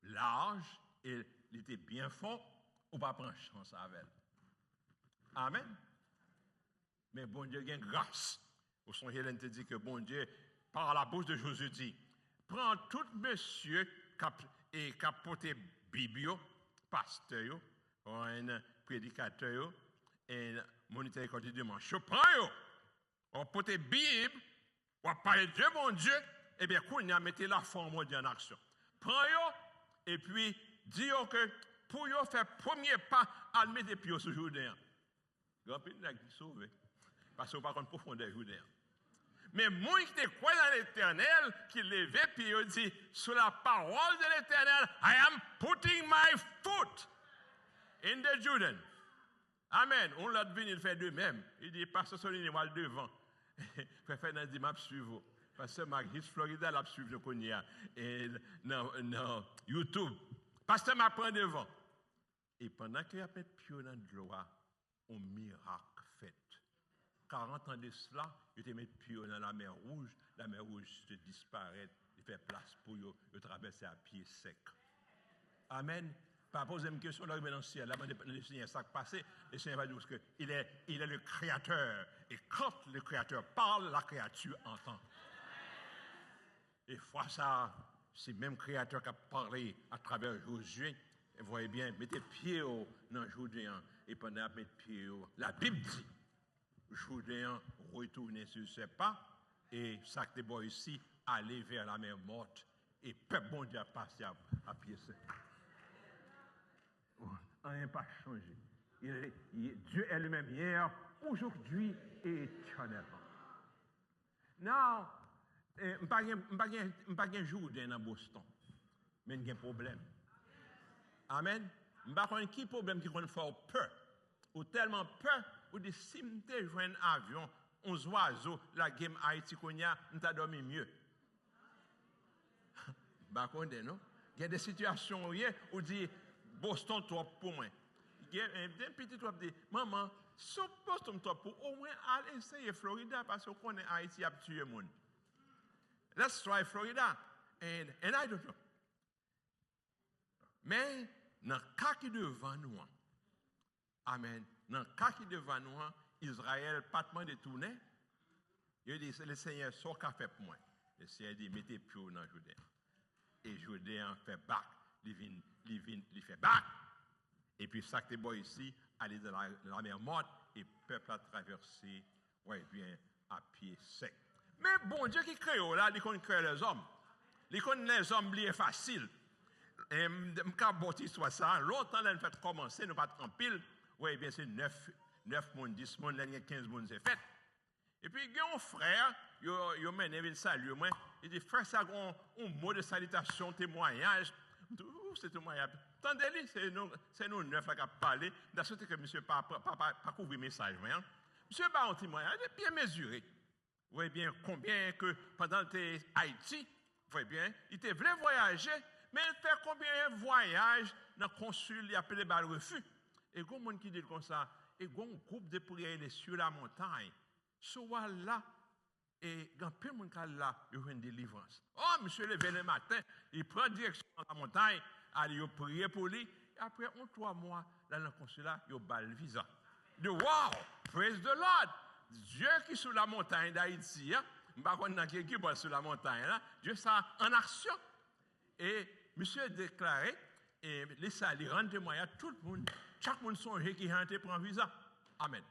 large et il était bien fort. On ne va pas prendre chance avec elle. Amen. Mais bon Dieu, il y a une grâce. Au son Hélène te dit que bon Dieu, par la bouche de Jésus, dit, prends tout monsieur qui a porté Bible, pasteur, un prédicateur, et moniteur côté dimanche. Je prends, on porte Bible, on parle de mon Dieu, et bien, qu'on a mis la forme en action. Prends, et puis, dis que pour faire premier pas, à mettre des pieds sur le Jourdain. Grand pays n'a pas sauvé. Parce qu'on ne parle pas de profondeur Jourdain. Mais moi qui te crois dans l'Éternel, qui levait puis il dit, sur la parole de l'Éternel, I am putting my foot in the Jordan. Amen. On l'a devenu, il fait de même. Il dit, Pasteur Soline, moi devant. Préfère dans dit, m'a suivre. Pasteur Marie, Florida, l'a suivre le Konya. Et non, YouTube. Pasteur m'a pris devant. Et pendant qu'il y a fait pied dans le droit, un miracle fait. 40 ans de cela, il te met pied dans la mer Rouge se disparaît, il fait place pour eux, il traverse à pied sec. Amen. Pas poser une question, là, dans le ciel, là, le Seigneur, ça passé, le Seigneur va dire qu'il est le Créateur. Et quand le Créateur parle, la créature entend. Et fois ça, c'est le même Créateur qui a parlé à travers Josué. Vous voyez bien, mettez pied dans le Jourdain et pendant mettre pied, la Bible dit, Jourdain retourner sur ses pas et ça que bon ici, aller vers la mer morte et peuple bon Dieu a passé à pied sec. Rien n'a pas changé. Dieu est le même hier, aujourd'hui et éternellement. Non, je ne pas un Jourdain dans Boston, mais il y a un problème. Amen. Je ne sais pas qui problème qui fait peur. Ou tellement peur, ou de si je joue un avion, 11 oiseaux, la game Haïti qu'on a, nous t'a dormi mieux. Non? Il y a des situations où dit Boston trop pour moi. Il y a un petit trop dit maman, si Boston trop pour au moins aller essayer Florida parce qu'on connaît Haïti a tué le monde. Let's try Florida. And I don't know. Mais dans le cas qui est devant nous, amen, dans le cas qui est devant nous, Israël pas de détourné. Il dit, c'est le Seigneur, ce qu'a fait pour moi. Le Seigneur dit, mettez pied dans le Jourdain. Et Jourdain fait back, il fait back. Et puis ça qui est bon ici, aller dans la mer morte, et le peuple a traversé, ouais, bien, à pied sec. Mais bon Dieu qui crée là, il crée les hommes. Il connaît les hommes, c'est facile. Et je soit ça, longtemps, là, fait commencer, nous pas en pile. Oui, bien, c'est 9 monde, 10 monde, 15 monde, c'est fait. Et puis, il y a un frère, il m'a mené, il salue moi. Il dit, frère, ça a un mot de salutation, témoignage. C'est témoignage. Attendez-le, c'est nous 9 qui avons parlé. D'ailleurs, que monsieur pas couvrir le message. Monsieur pas un témoignage, il est bien mesuré. Vous voyez bien combien que pendant que Haïti, vous voyez bien, il était voulu voyager. Mais il fait combien de voyages dans le consul, il appelé le refus. Et il y a des gens qui disent comme ça, et il y a un groupe de prières sur la montagne. Soit là, et il y a peu de gens qui sont là, ils ont une délivrance. Oh, monsieur levé le matin, il prend direction dans la montagne, il prie pour lui. Et après 3 mois, là, dans le consulat, il a le visa. De wow, praise the Lord. Dieu qui est sur la montagne d'Haïti, je ne sais pas qui est sur la montagne, là, Dieu ça en action. Et monsieur a déclaré, et laissez aller rendre témoignage, tout le monde, chaque monde songe qui rentre prend visa. Amen.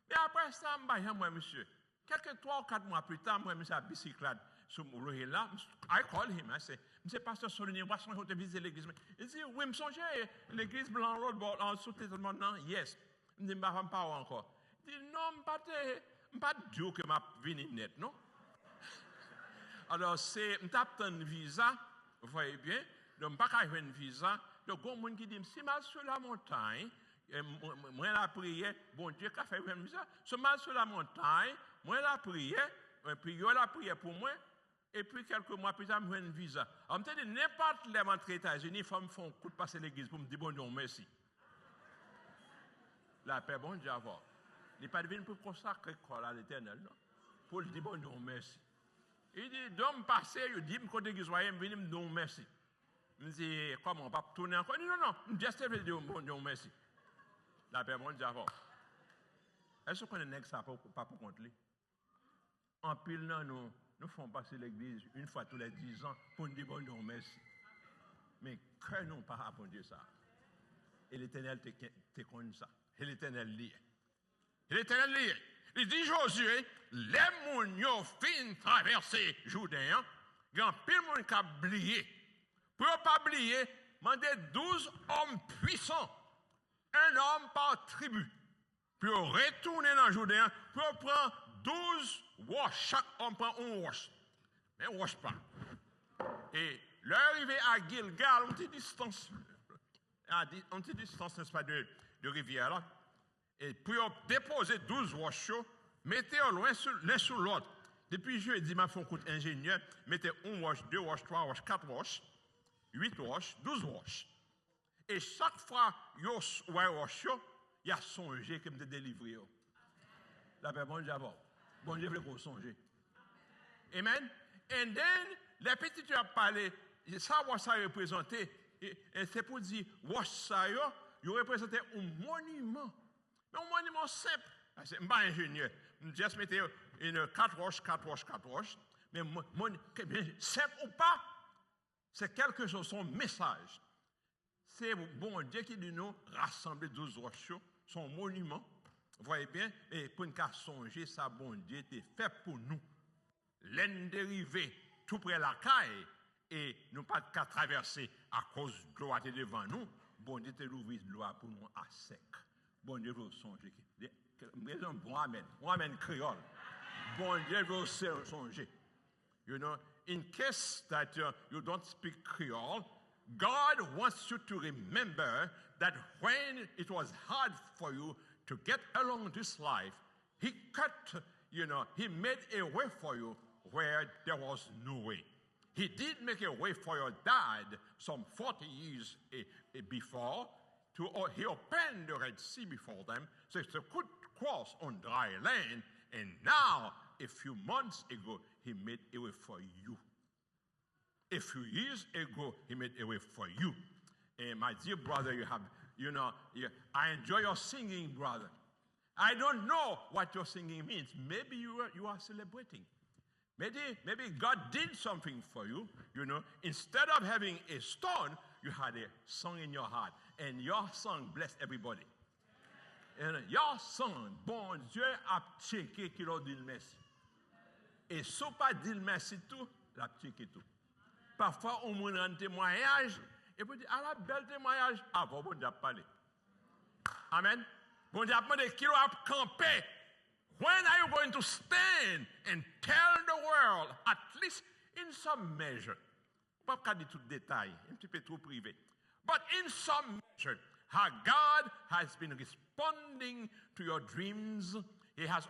Mais après ça, moi, monsieur, quelques 3 ou 4 mois plus tard, moi, monsieur, à bicyclette, sur le là, I call him, I say, monsieur, pasteur Solonier, moi, je vais visiter l'église. Il dit, oui, je songe, l'église blanc, l'autre bord, en sous-tête, non, yes. Je dis, je ne vais pas encore. Il dit, non, je ne vais pas dire que je vais venir net, non? Alors, c'est, je tape un visa, vous voyez bien, donc, je ne vais pas avoir un visa. Donc, il y a des gens qui disent, si mal sur la montagne, moi, la prière, bon Dieu, qui a fait un visa, si mal sur la montagne, moi, la prière, puis il y a la prière pour moi, et puis quelques mois plus tard, je vais un visa. Alors, je me dis, n'importe les entrées aux États-Unis, les femmes font un coup de passer l'église pour me dire, bon Dieu, merci. La paix, bon Dieu, avoir. Il n'est pas devenu pour consacrer à l'Éternel, non? Pour le dire, bon Dieu, merci. Il dit, d'homme passé, il dit, quand l'église voyait, il me dit, merci. Je dis, comment, on va tourner encore? Il dit, non, je dis, bon Dieu, merci. La paix, bon Dieu, avoir. Est-ce qu'on est ça pas pour contre lui? En pile, non, nous faisons passer l'église une fois tous les 10 ans pour nous dire, bon Dieu, merci. Mais que nous pas répondu ça? Et l'Éternel te connaît ça. Et l'Éternel lit. Et l'Éternel lit. Il dit Josué, les mounions fin traverser Jourdain, grand pile moun qui a oublié. Pour ne pas oublier, mandez 12 hommes puissants, un homme par tribu, pour retourner dans Jourdain, pour prendre 12 wash. Chaque homme prend un wash. Mais wash pas. Et l'arrivée à Gilgal, on petite distance, n'est-ce pas, de rivière là. Et pour déposer 12 wash, mettez-les loin l'un sur l'autre. Depuis jeudi, ma font coup ingénieur, mettez 1 wash, 2 wash, 3 wash, 4 wash, 8 wash, 12 wash. Et chaque fois, yo wash, il y a songé qui me délivrer. La paix, bon Dieu, bon Dieu, veut qu'on songe. Amen. And then, les petits tu as parlé, ça, ça représenté, et c'est pour dire, wash ça, il représentait un monument. Mais un monument simple. Je ne suis pas ingénieur. Je juste mettais une 4 roches, 4 roches, 4 roches. Mais simple ou pas, c'est quelque chose, son message. C'est bon Dieu qui dit nous rassembler 12 roches, son monument. Vous voyez bien, et pour nous songer, ça, bon Dieu, était fait pour nous. L'un dérivé tout près de la caille, et nous pas qu'à traverser à cause de l'eau qui est devant nous. Bon Dieu, tu ouvres l'eau pour nous à sec. Bon Dieu, vous songer. Bon amen créole. Bon Dieu, vous songer. You know, in case that you don't speak Creole, God wants you to remember that when it was hard for you to get along this life, He He made a way for you where there was no way. He did make a way for your dad some 40 years before. He opened the Red Sea before them, so they could cross on dry land. And now, a few months ago, He made a way for you. A few years ago, He made a way for you. And my dear brother, I enjoy your singing, brother. I don't know what your singing means. Maybe you are celebrating. Maybe God did something for you. Instead of having a stone, you had a song in your heart. And your song blessed everybody. And your song, bon Dieu a checké qu'il a dit merci. Et si on pas dit merci tout, la checké tout. Parfois, on me rend témoignage, et puis dit, ah la belle témoignage, avant bon Dieu a parlé. Amen. Bon Dieu a demandé qui a campé. When are you going to stand and tell the world, at least in some measure, pas qu'à dire tout détail, un petit peu trop privé, but in some measure, how God has been responding to your dreams. He has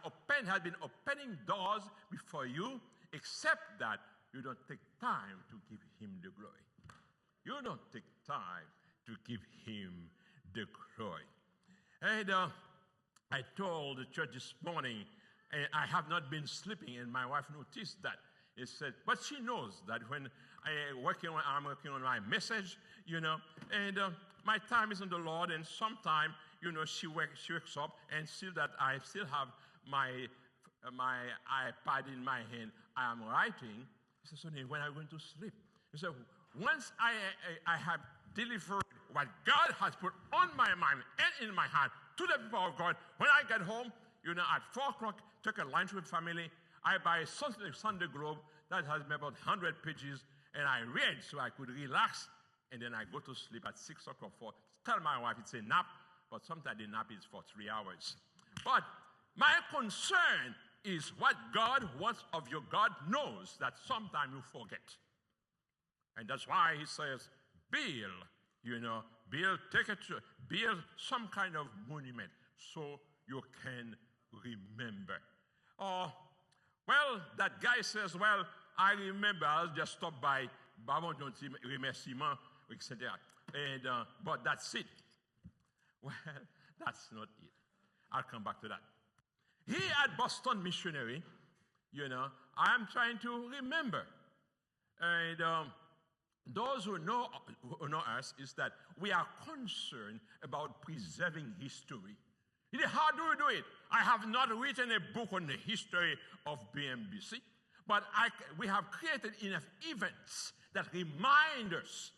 been opening doors before you, except that you don't take time to give Him the glory. You don't take time to give Him the glory. And I told the church this morning, and I have not been sleeping, and my wife noticed that. It said, but she knows that when I'm working on my message, and my time is on the Lord, and sometime, she wakes up and see that I still have my iPad in my hand. I am writing. He said, Sonny, when are you going to sleep? He said, once I have delivered what God has put on my mind and in my heart to the people of God, when I get home, at 4 o'clock, take a lunch with family. I buy a Sunday Globe that has about 100 pages, and I read so I could relax, and then I go to sleep at 6 o'clock. Tell my wife it's a nap, but sometimes the nap is for 3 hours. But my concern is what God wants of you. God knows that sometimes you forget. And that's why he says, build some kind of monument so you can remember. Well, that guy says, well, I remember, I'll just stop by, remerciement, etc. But that's it. Well, that's not it. I'll come back to that. Here at Boston Missionary, I'm trying to remember. And those who know us is that we are concerned about preserving history. How do we do it? I have not written a book on the history of BMBC, but we have created enough events that remind us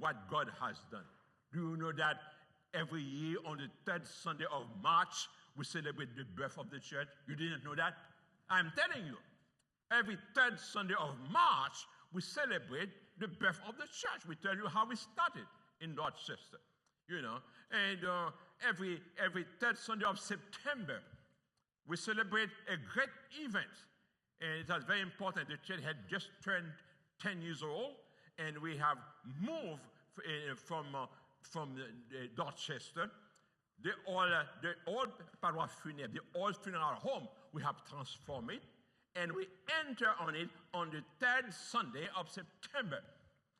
what God has done. Do you know that every year on the 3rd Sunday of March, we celebrate the birth of the church? You didn't know that? I'm telling you. Every 3rd Sunday of March, we celebrate the birth of the church. We tell you how we started in Dorchester, And every 3rd Sunday of September, we celebrate a great event. And it was very important. The church had just turned 10 years old, and we have moved from Dorchester. The old paroisse funeral, the old funeral home, we have transformed it, and we enter on it on the 3rd Sunday of September.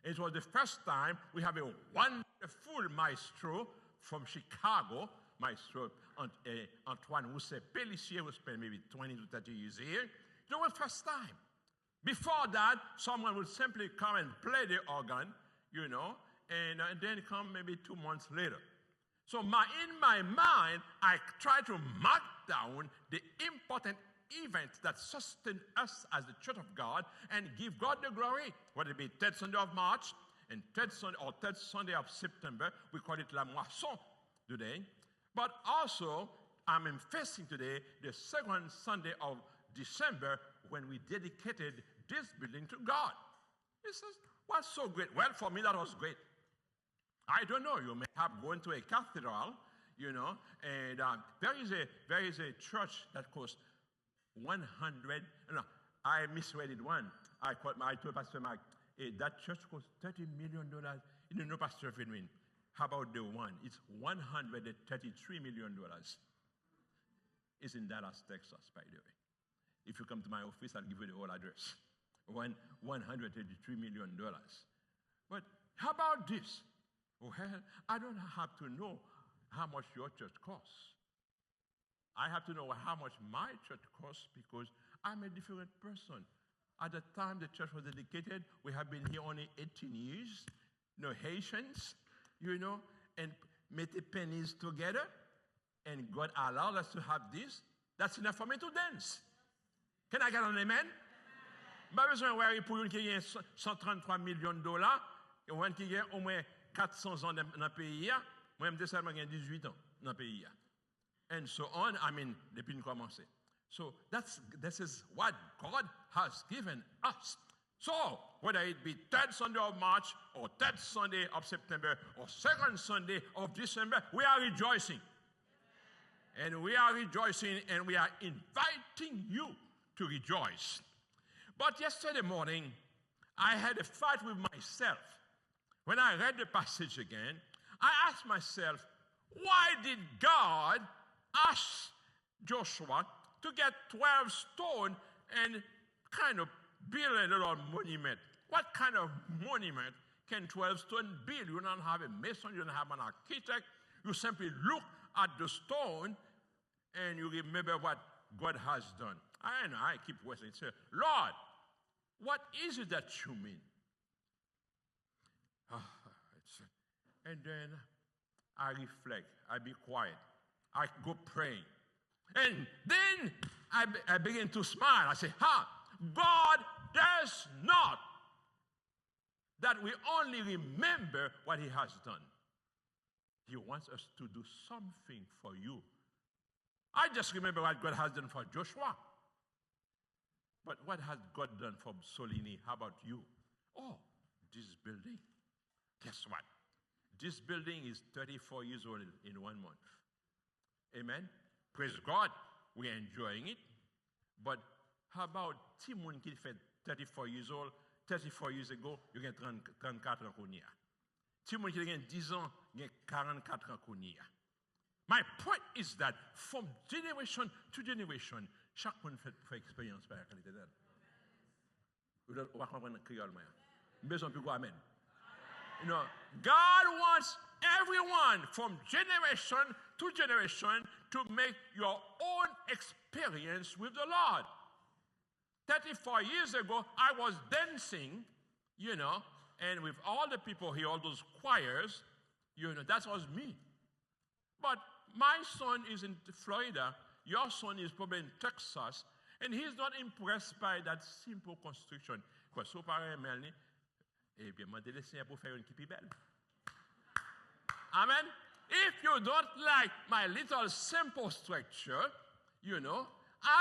It was the first time we have a wonderful maestro from Chicago, Maestro Antoine Rousset-Pellissier, who spent maybe 20 to 30 years here. It was the first time. Before that, someone would simply come and play the organ, and then come maybe 2 months later. So in my mind, I try to mark down the important events that sustain us as the Church of God and give God the glory. Whether it be 3rd Sunday of March and 3rd Sunday of September, we call it La Moisson today. But also, I'm emphasizing today the 2nd Sunday of December when we dedicated this building to God. This is what's so great. Well, for me, that was great. I don't know. You may have gone to a cathedral, and there is a church that costs 100. No, I misread it one. I told Pastor Mark, that church costs $30 million. You know, Pastor Finwin, how about the one? It's $133 million. It's in Dallas, Texas, by the way. If you come to my office, I'll give you the whole address. $133 million. But how about this? Well, I don't have to know how much your church costs. I have to know how much my church costs because I'm a different person. At the time the church was dedicated, we have been here only 18 years. No Haitians, and made the pennies together. And God allowed us to have this. That's enough for me to dance. Can I get an amen? Pas besoin de pour une qui a 133 millions de dollars, et une qui a au moins 400 ans dans le pays, moi-même, seulement 18 ans dans le pays. And so on, depuis nous commencer. So this is what God has given us. So, whether it be 3rd Sunday of March, or 3rd Sunday of September, or 2nd Sunday of December, we are rejoicing. And we are rejoicing, and we are inviting you to rejoice. But yesterday morning, I had a fight with myself. When I read the passage again, I asked myself, why did God ask Joshua to get 12 stones and kind of build a little monument? What kind of monument can 12 stones build? You don't have a mason, you don't have an architect. You simply look at the stone and you remember what God has done. I know, I keep waiting. Say, Lord, what is it that you mean? And then I reflect. I be quiet. I go praying. And then I begin to smile. I say, God does that we only remember what he has done. He wants us to do something for you. I just remember what God has done for Joshua. But what has God done for Solini? How about you? Oh, this building. Guess what? This building is 34 years old in 1 month. Amen? Praise God. We're enjoying it. But how about Timoun qui fait 34 years old, 34 years ago, you get 34 ans qu'on y a. Timoun qui a 10 ans, il a 44 ans qu'on y a. My point is that from generation to generation, chaque one fait expérience par la qualité d'elle. Vous va comprendre créole moi. Besoin plus amen. You know, God wants everyone from generation to generation to make your own experience with the Lord. 34 years ago, I was dancing, you know, and with all the people here, all those choirs, you know, that was me. But my son is in Florida, your son is probably in Texas, and he's not impressed by that simple construction. Because so pareil, Melanie, eh bien, m'a délaissé pour faire une qui plus belle. Amen. If you don't like my little simple structure, you know,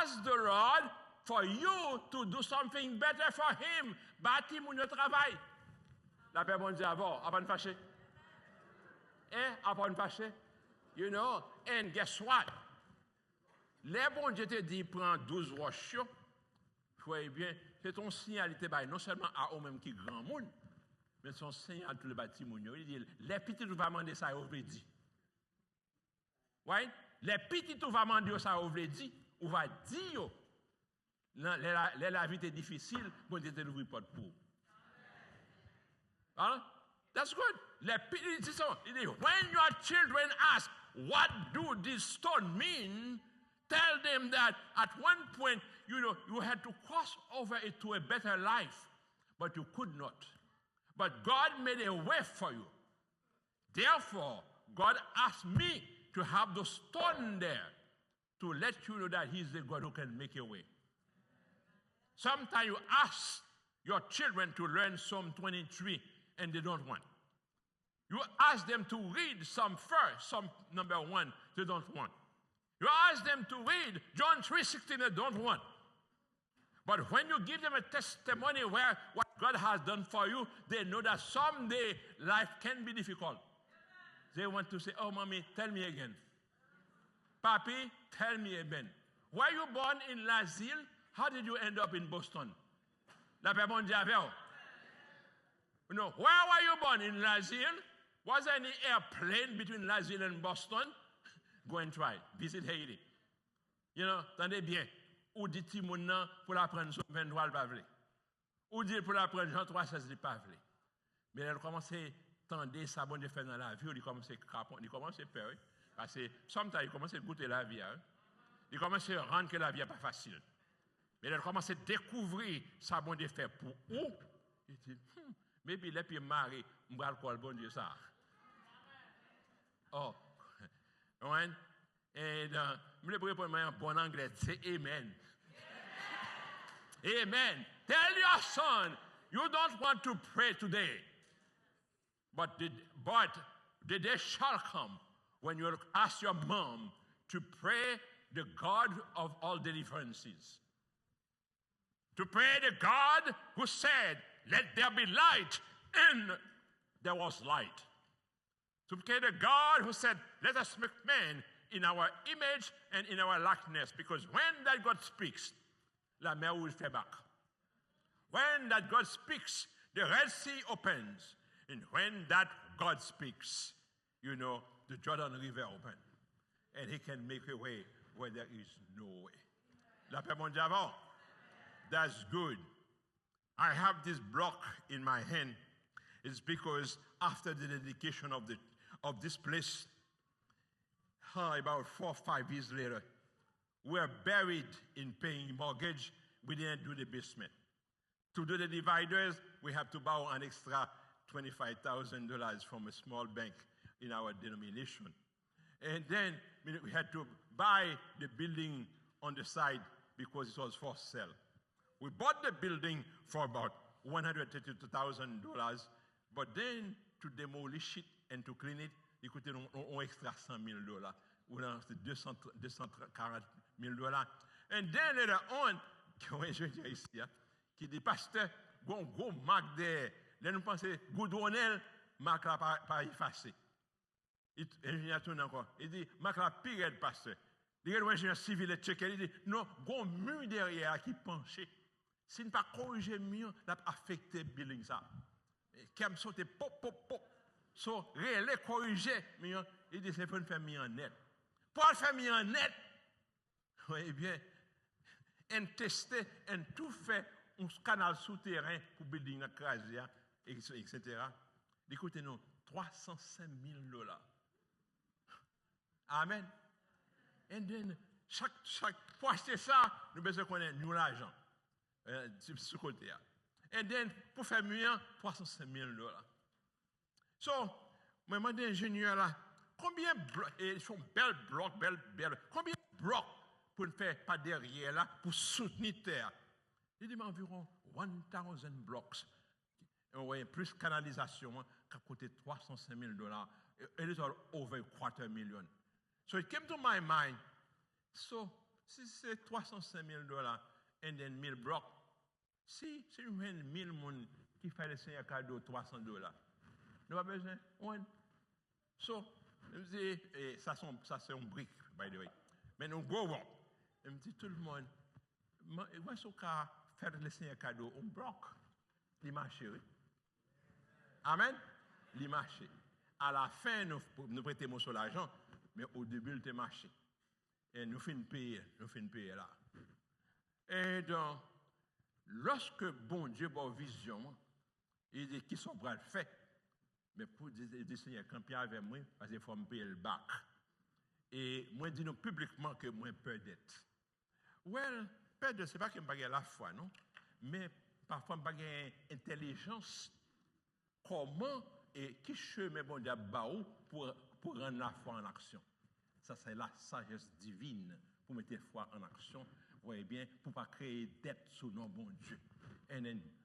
ask the Lord for you to do something better for him. Bâti mon travail. La paix bon Dieu avant ne fâcher. Avant ne fâcher. You know, and guess what? Les bon Dieu te dit prends 12 roches. Voyez bien, c'est ton signalité non seulement à eux-mêmes qui grand monde, mais son signal à tout le bâtiment. Il dit les petits tu vas demander ça au dit. Right? Les petits tu vas demander ça au dit, ou va dire la vie est difficile, bon Dieu te l'ouvre porte pour. Hein? That's good. Les petits il dit when your children ask what do this stone mean? Tell them that at one point, you know, you had to cross over it to a better life, but you could not. But God made a way for you. Therefore, God asked me to have the stone there to let you know that He's the God who can make a way. Sometimes you ask your children to learn Psalm 23 and they don't want. You ask them to read Psalm 1, they don't want. You ask them to read John 3:16, they don't want. But when you give them a testimony where what God has done for you, they know that someday life can be difficult. They want to say, oh, mommy, tell me again. Papi, tell me again. Were you born in Lazille? How did you end up in Boston? La paix bon Dieu avec vous. You know, where were you born? In Lazille? Was there any airplane between Lazille and Boston? Go and try. Visit Haiti. You know, tendez bien. Ou dit Timoun pour l'apprendre sur 23 le pavlé. Ou dit pour l'apprendre Jean 3:16 le pavlé. Mais elle commence à tendre ça bon de faire dans la vie, il commence à crapon, il commence à peur. Parce que sometimes il commence à goûter la vie. Hein? Il commence à rendre que la vie n'est pas facile. Mais elle commence à découvrir ça bon de faire pour où. Il dit, maybe let me marry, m'bral quoi le bon Dieu ça. Oh. Right? And je vais répondre en bon anglais. Say amen. Amen. Tell your son you don't want to pray today. But the day shall come when you ask your mom to pray the God of all deliverances. To pray the God who said, let there be light, and there was light. To pray the God who said, let us make man in our image and in our likeness. Because when that God speaks, la mer will fait back. When that God speaks, the Red Sea opens. And when that God speaks, you know, the Jordan River opens. And he can make a way where there is no way. La paix mon Dieu avant. That's good. I have this block in my hand. It's because after the dedication of this place, about 4 or 5 years later, we are buried in paying mortgage. We didn't do the basement. To do the dividers, we have to borrow an extra $25,000 from a small bank in our denomination. And then we had to buy the building on the side because it was for sale. We bought the building for about $132,000. But then, to demolish it and to clean it, il coûtait un extra $100,000. Ou là, c'est $240,000. And then, later on, qui est ingénieur ici, qui dit, pasteur, gros marque de, là, nous pensons, goudronnel, marque là, pas effacé. L'ingénieur tourne encore. Il dit, marque là, pire, pasteur. Il y a un ingénieur civil et tchèque, il dit, non, gros mur derrière qui penché. Si nous ne pas corriger mieux, ça affecte le building ça. Comme ça, c'est pop. So, réellement corriger, il dit, c'est pour nous faire mieux en net. Pour le faire mieux en net, eh bien, on tester, on tout fait, un canal souterrain pour building la crasia, etc. Écoutez-nous, $305,000. Amen. Et then, chaque pour acheter ça, nous besoin connaître nous l'argent. C'est ce côté là. Et then, pour faire mieux, $305,000. So, moi, je demande ingénieur là, combien de blocs, ils font belles blocs, combien de blocs pour faire pas derrière là, pour soutenir terre? Il dit environ 1,000 blocks. Plus canalisation, qui a coûté $305,000. It is all over $250,000. So it came to my mind, so, si c'est $305,000 et then 1,000 blocs, si c'est 1,000 personnes qui fait le Seigneur cadeau $300, nous avons besoin de So, ça c'est un brick, by the way. Mais nous go on. Je me dis tout le monde, est-ce qu'on a fait le Seigneur cadeau un bloc? Il marche, oui. Amen? Il marche. À la fin, nous prêtons sur l'argent, mais au début, il marché. Et nous finissons payer là. Et donc, lorsque bon Dieu a une vision, il dit qu'ils sont prêts à le faire. Mais pour dire Seigneur, quand Pierre avec moi, parce qu'il faut me payer le bac. Et moi, je dis publiquement que moi, peur d'être. Well, peur d'être, ce n'est pas que je n'ai pas la foi, non? Mais parfois, je n'ai pas intelligence. Comment et qui chemin bon Dieu pour rendre la foi en action? Ça, c'est la sagesse divine pour mettre la foi en action. Vous voyez bien, pour ne pas créer dette sous nom bon Dieu. Et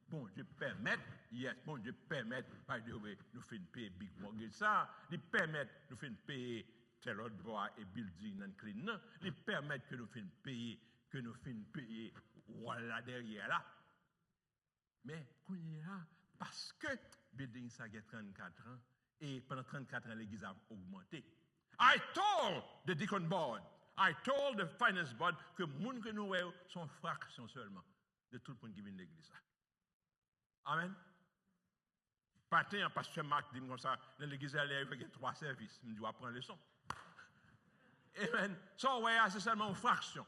bon Dieu permet, bon Dieu permet, by the way, nous faisons payer Big Mortgage ça, il permet nous faisons payer tel autre bois et building and clean, il permet que nous faisons payer, voilà derrière là. Mais, parce que building ça a 34 ans, et pendant 34 ans, l'église a augmenté. I told the deacon board, I told the finance board que les gens que nous voyons sont fractions seulement de tout le monde qui vient de l'église. Amen. Patin, un pasteur Marc dit comme ça, dans l'église, il y a 3 services. Il doit prendre le son. Amen. So, c'est seulement une fraction.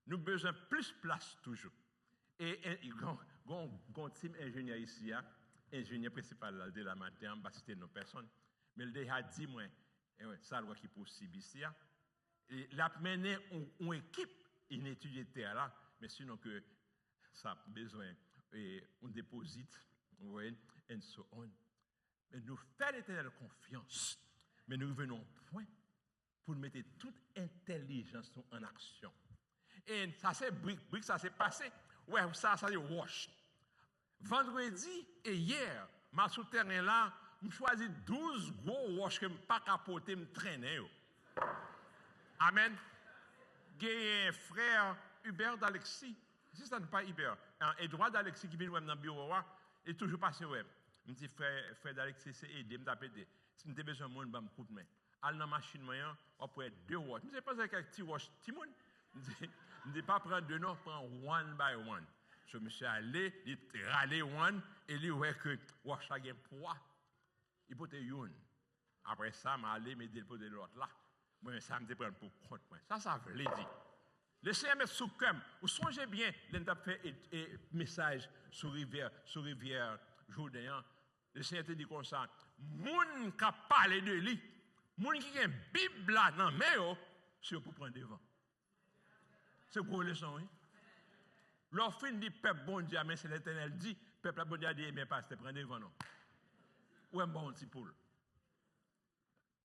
Nous avons besoin de plus de place toujours. Et il y a un team ingénieur ici, ingénieur principal de la matin, on va citer nos personnes. Mais il a dit, moi, ça qui est possible ici. Il a mené une équipe, une étude de terre là, mais sinon que ça a besoin on déposite, and so on. Mais nous faisons l'éternelle confiance, mais nous venons au point pour mettre toute intelligence en action. Et ça c'est brique, ça s'est passé. Ouais, ça c'est wash. Vendredi et hier, ma souterrain là, je choisi 12 gros wash que je ne pas capoter, me traîner. Amen. J'ai un frère Hubert d'Alexis. Si ça n'est pas Hubert, Edouard d'Alexis qui vient dans le bureau, il est toujours passé web. Je me dis, frère d'Alexis, c'est aider, je me dis, si je besoin de monde, je me coup de main. Allez dans la machine, on peut être 2 watts. Je ne sais pas si c'est un petit wash, petit monde. Je ne dis pas prendre 2, non, prends 1 by 1. Je me suis allé, il râlé 1, et il voit que wash a un poids. Il peut être 1. Après ça, je suis allé me déposer l'autre là. Moi, ça me prend pour compte. Ça veut dire. Laissez-moi mettre sous comme. Vous songez bien, l'on a fait un message sur rivière Jourdain. Le Seigneur te dit comme ça. Moun qui a parlé de lui, moun qui a une Bible là, non, mais c'est pour prendre devant. C'est pour leçon, oui. L'offre dit, peuple bon Dieu, mais c'est l'Éternel dit, peuple bon Dieu dit, mais pas, c'est prendre devant, non. Ou un bon petit poule.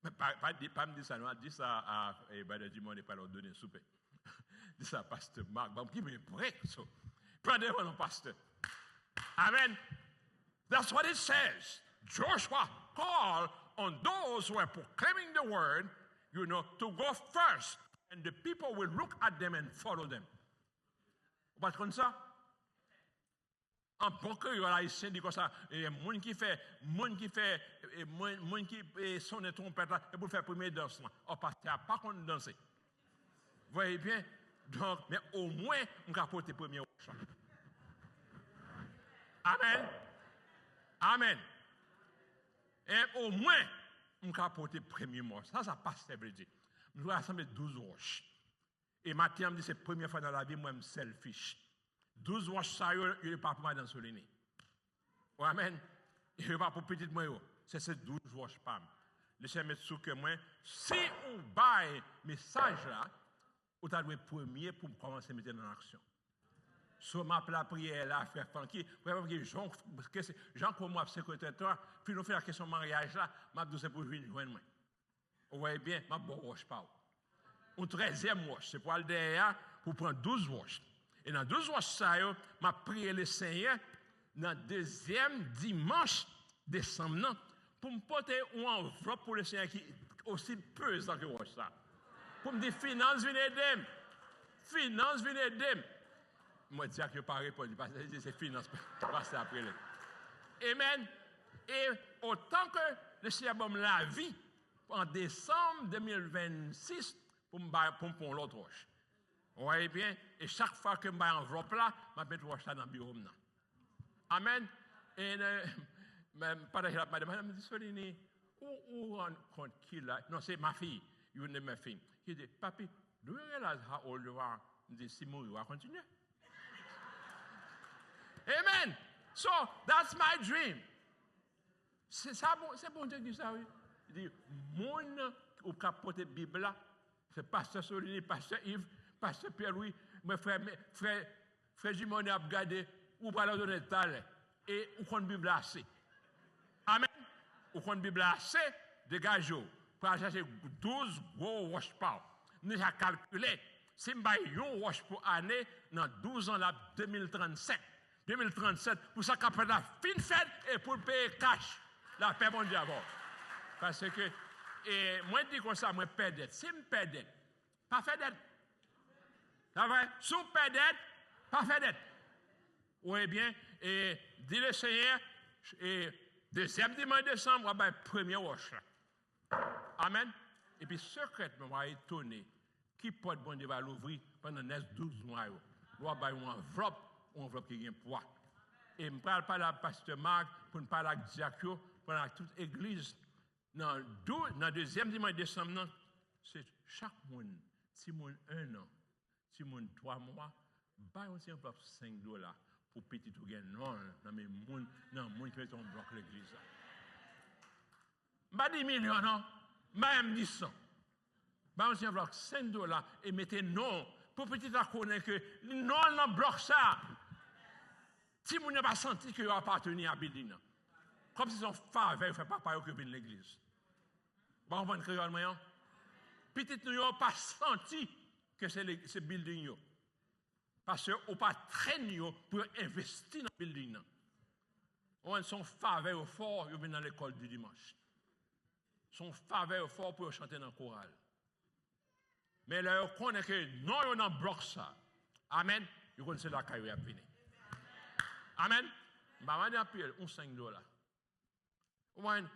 Mais pas me dire ça, non, dis ça à Bada Dumont, et pas leur donner souper. Dis ça à pasteur Marc, qui me prête, ça. Prends devant le pasteur. Amen. That's what it says. Joshua called on those who are proclaiming the word, you know, to go first. And the people will look at them and follow them. Vous comprenez ça? En bon créole haïtien dit comme ça, moun qui fait sonner trompette là, et pour faire premier danse là. On passe pas qu'on danser. Vous voyez bien? Donc, mais au moins, on va porter premier wash. Amen. Amen. Et au moins, on va porter premier wash. Ça passe, ça veut dire. Nous allons assembler 12 wash. Et Mathieu me dit, c'est la première fois dans la vie, moi, je suis selfish. 12 wash, ça, il n'est pas pour moi dans ce ligne. Amen. Il n'est pas pour petit moi. C'est ces 12 wash, pam. Laissez-moi mettre sous que moi, si on baille message là, on doit être premier pour commencer à mettre en action. Sur ma prière là, frère Francky, Jean comme moi, secrétaire, puis nous faisons la question de mariage là, m'a dit c'est pour venir joindre moi. Vous voyez bien, m'a bon wash pas. Un 13e wash, c'est pour aller derrière pour prendre 12 wash. Et dans 12 wash ça, m'a prié le Seigneur dans le deuxième dimanche décembre pour me porter une enveloppe pour le Seigneur qui est aussi pesant que wash ça. Pour me dire finance viennent aider. Finance viennent aider. Moi, je dis que pas répondre parce que c'est finance passer après. Amen. Et autant que le Seigneur m'a la vie en décembre 2026 pour me prendre l'autre roche. Vous voyez bien? Et chaque fois que je mets enveloppe là, je mets roche là dans le bureau. Amen. Et madame me dit, Solini, où on compte qui là? Non, c'est ma fille. Une de mes filles. Il dit, Papi, do you realize how old you are? Je dis, si moi, je vais continuer. Amen. So, that's my dream. C'est ça, c'est bon Dieu qui dit ça, oui. Il dit, mon ou capote la Bible là, c'est pasteur Solini, pasteur Yves, pasteur Pierre-Louis, mes frère Jimone a regardé, ou pas leur donner le talent. Et ou qu'on Bible assez. Amen. Ou qu'on Bible assez, dégagez-vous. Pour aller chercher 12 gros wash power. Nous avons calculé, si nous avons un wash pour année, dans 12 ans, là, 2037. 2037, pour ça qu'on peut la fin fête et pour payer cash. La paix, mon Dieu, avant. Parce que, et moi, je dis comme ça, moi, paie dette. Si je paie dette, pas fait dette. C'est vrai? Si je paie dette, pas fait dette. Oui, bien, et dit le Seigneur, et deuxième dimanche de décembre, on va premier wash là. Amen. Et puis, secrètement, on va étonner qui porte bon Dieu va l'ouvrir pendant les 12 mois. On va avoir une enveloppe qui a un poids. Et je ne parle pas de pasteur Marc pour ne parler de Diacre, pendant toute l'église. Dans le deuxième dimanche de décembre, c'est chaque monde, si monde 1 an, si monde 3 mois, bah on tient pas $5 pour petit ou gain non, mais monde qui met on bloque l'église. Pas 10 millions non, même 10 cents. Bah on tient bloque $5 et mettez non pour petit à connaître que non on bloque ça. Si vous n'avez pas senti que vous appartenez à building, comme si son faveur ne fait pas occuper l'église. Vous comprenez créole moyen? Petit nous n'avons pas senti que c'est ce building. Parce que vous n'avez pas traîné pour investir dans le building. On a son faveur fort, vous venez dans l'école du dimanche. Son faveur fort pour chanter dans le choral. Mais là, vous connaissez que non, on a bloqué ça. Amen. Vous connaissez la caille à venir. Amen. Je vais appeler $5.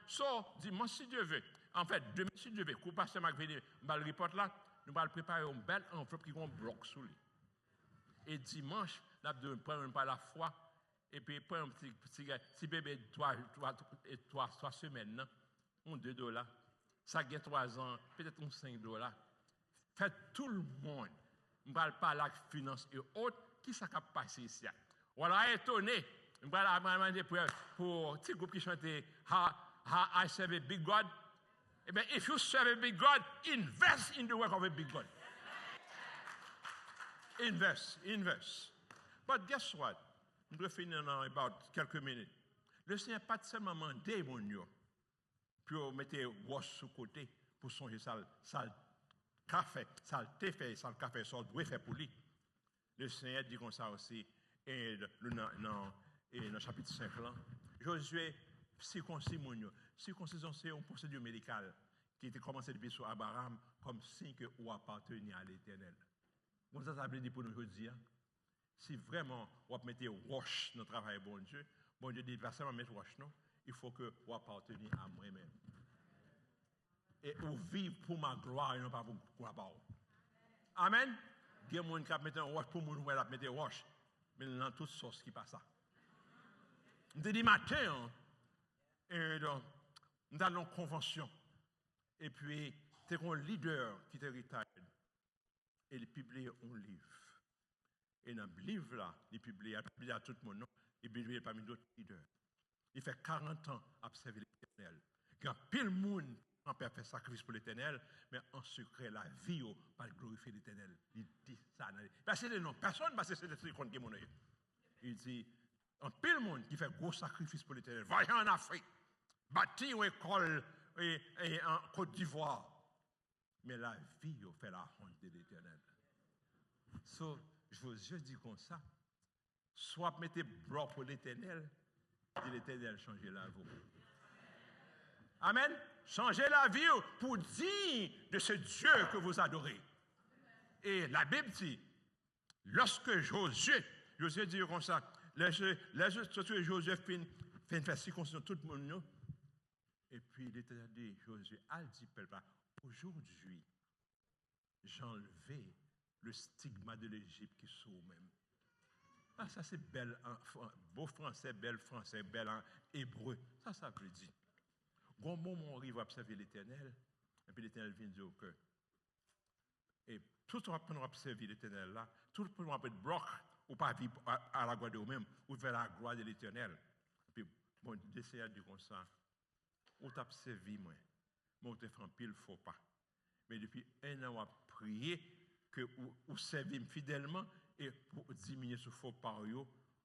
So, dis-moi si Dieu veut. En fait, demain, si Dieu veut, quand pasteur Marc vient le report là, nous allons préparer une belle enveloppe qui va bloquer sous lui. Et dimanche, nous allons prendre par la foi, et puis prendre un petit bébé 3 semaines, $2. Ça gagne 3 ans, peut-être $5. Faites tout le monde. Nous allons parler de la finance et autres, qui ça a passé ici. Voilà, étonné. Je vais demander pour un petit groupe qui chante How I serve a big God. Eh bien, if you serve a big God, invest in the work of a big God. Invest. But guess what? Je vais finir dans quelques minutes. Le Seigneur n'a pas seulement demandé mon Dieu pour mettre wash sur côté pour songer ça café, ça thé fait, ça café, ça doit faire pour lui. Le Seigneur dit comme ça aussi. Et dans Et dans le chapitre 5, là, Josué circoncis mon yo. Circoncision, c'est une procédure médicale qui était commencée depuis sur Abraham comme signe que vous appartenez à l'Éternel. Bon, ça veut dire pour nous aujourd'hui, si vraiment vous mettez roche dans le travail, bon Dieu dit pas seulement mettre roche, non, il faut que vous appartenez à moi-même. Et vous vivez pour ma gloire et non pas pour gloire. Amen. Il y a des gens qui mettent roche pour nous, qui mettent roche. Mais dans toutes sortes qui passent ça. Nous dit matin, nous allons en convention. Et puis, tu es un leader qui te retired. Et il publie un livre. Et dans ce livre-là, il publie à tout le monde. Il publie parmi d'autres leaders. Il fait 40 ans à observer l'Éternel. Il y a pile de monde qui peut faire sacrifice pour l'Éternel, mais en secret, la vie, pas glorifier l'Éternel. Il dit ça. Parce que non, personne ne va cesser de se compte que mon œil. Il dit, un pile de monde qui fait gros sacrifice pour l'Éternel. Voyez en Afrique, bâtir une école en Côte d'Ivoire. Mais la vie, fait la honte de l'Éternel. So, je dis comme ça, soit mettez bras pour l'Éternel, et l'Éternel change la vie. Amen. Changez la vie pour dire de ce Dieu que vous adorez. Et la Bible dit, lorsque Josué dit comme ça, Josué fait faire circoncision tout le monde, et puis l'Éternel dit, Josué, dit peuple, aujourd'hui, j'ai enlevé le stigma de l'Égypte qui est sur vous-même. Ah, ça c'est belle en beau français, bel en hébreu. Ça veut dire. Quand moment on arrive à observer l'Éternel, et puis l'Éternel vient dire que, et tout le monde observer l'Éternel là, tout le monde peut être bloqué, ou pas vivre à la gloire de vous-même, ou vers la gloire de l'Éternel. Puis, bon, d'essayer de dire comme ça, ou t'observer moi, mais on te fait un pile faux pas. Mais depuis un an, on a prié que vous servez fidèlement et pour diminuer ce faux pas,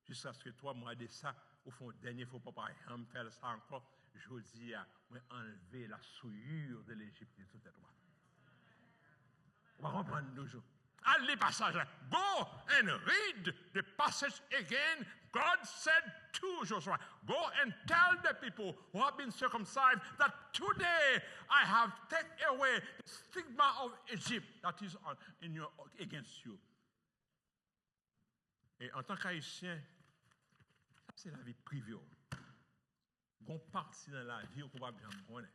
jusqu'à ce que 3 mois de ça, au fond, dernier faux pas, on fait ça encore. Je dis à enlever la souillure de l'Égypte de toute toi. On va reprendre nos jours. Allez, passage là. Go and read the passage again. God said to Joshua, go and tell the people who have been circumcised that today I have taken away the stigma of Egypt that is against you. Et en tant qu'Haïtien, ça c'est la vie privée. Qu'on partit dans la vie, on ne peut pas bien connaître.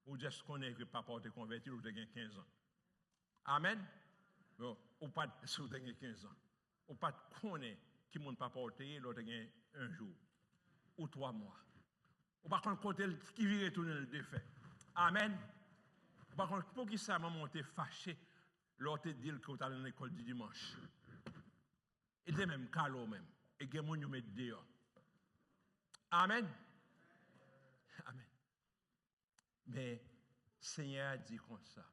Ou juste connaître que papa est converti, ou tu as 15 ans. Amen. Ou pas si vous avez 15 ans. Ou pas connaître qui mon papa est, l'autre a un jour. Ou 3 mois. Ou pas connaître qui vient retourner le défait. Amen. Ou pas connaître pour qui ça m'a monté fâché, l'autre dit que vous allez à l'école du dimanche. Et c'est même calme même. Et que vous met dehors. Amen. Amen. Mais Seigneur a dit comme ça,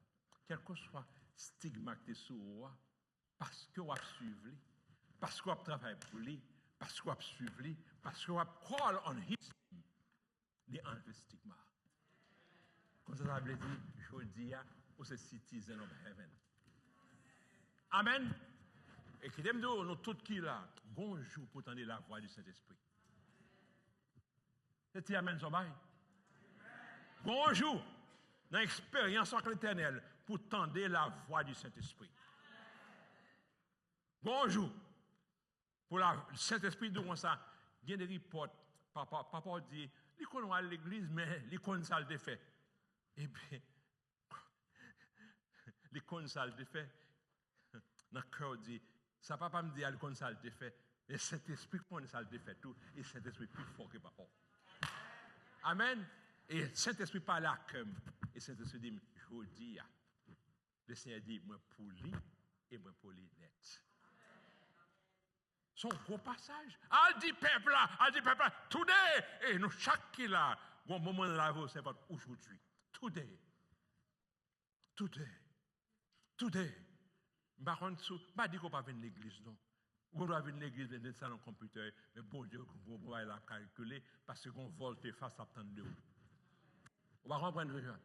quel que soit stigmatisé sur vous, parce que vous avez suivi, parce que vous avez travaillé pour lui, parce que vous avez suivi, parce que vous avez call on his name, de enlever stigma. Comme ça veut dire, je dis, vous êtes citizen of heaven. Amen. Et qui aime nous tous qui là, bonjour pour entendre la voix du Saint-Esprit. C'est amen, Zobaï. Bonjour, dans l'expérience avec l'Éternel, pour tendre la voix du Saint-Esprit. Bonjour, pour le Saint-Esprit de ça, il y a des reports. Papa dit, l'icône va à l'église, mais l'icône ça le fait. Eh bien, l'icône ça le fait. Dans le cœur dit, ça papa me dit, l'icône ça le fait. Et Saint-Esprit, qu'on ça le fait tout, et Saint-Esprit plus fort que papa. Amen. Et Saint-Esprit parle à cœur. Et Saint-Esprit dit, je dis, le Seigneur dit, moi pour lui et moi pour lui net. Son gros passage. Al dit peuple là, today. Et nous, chaque qui là, au moment de la vie, c'est pas aujourd'hui. Today. Par contre, je ne dis qu'on ne va pas venir à l'église, non. On doit venir à l'église, dans le salon computer, mais bon Dieu, on va la calculer parce qu'on volte face à tant de haut. On va comprendre ça.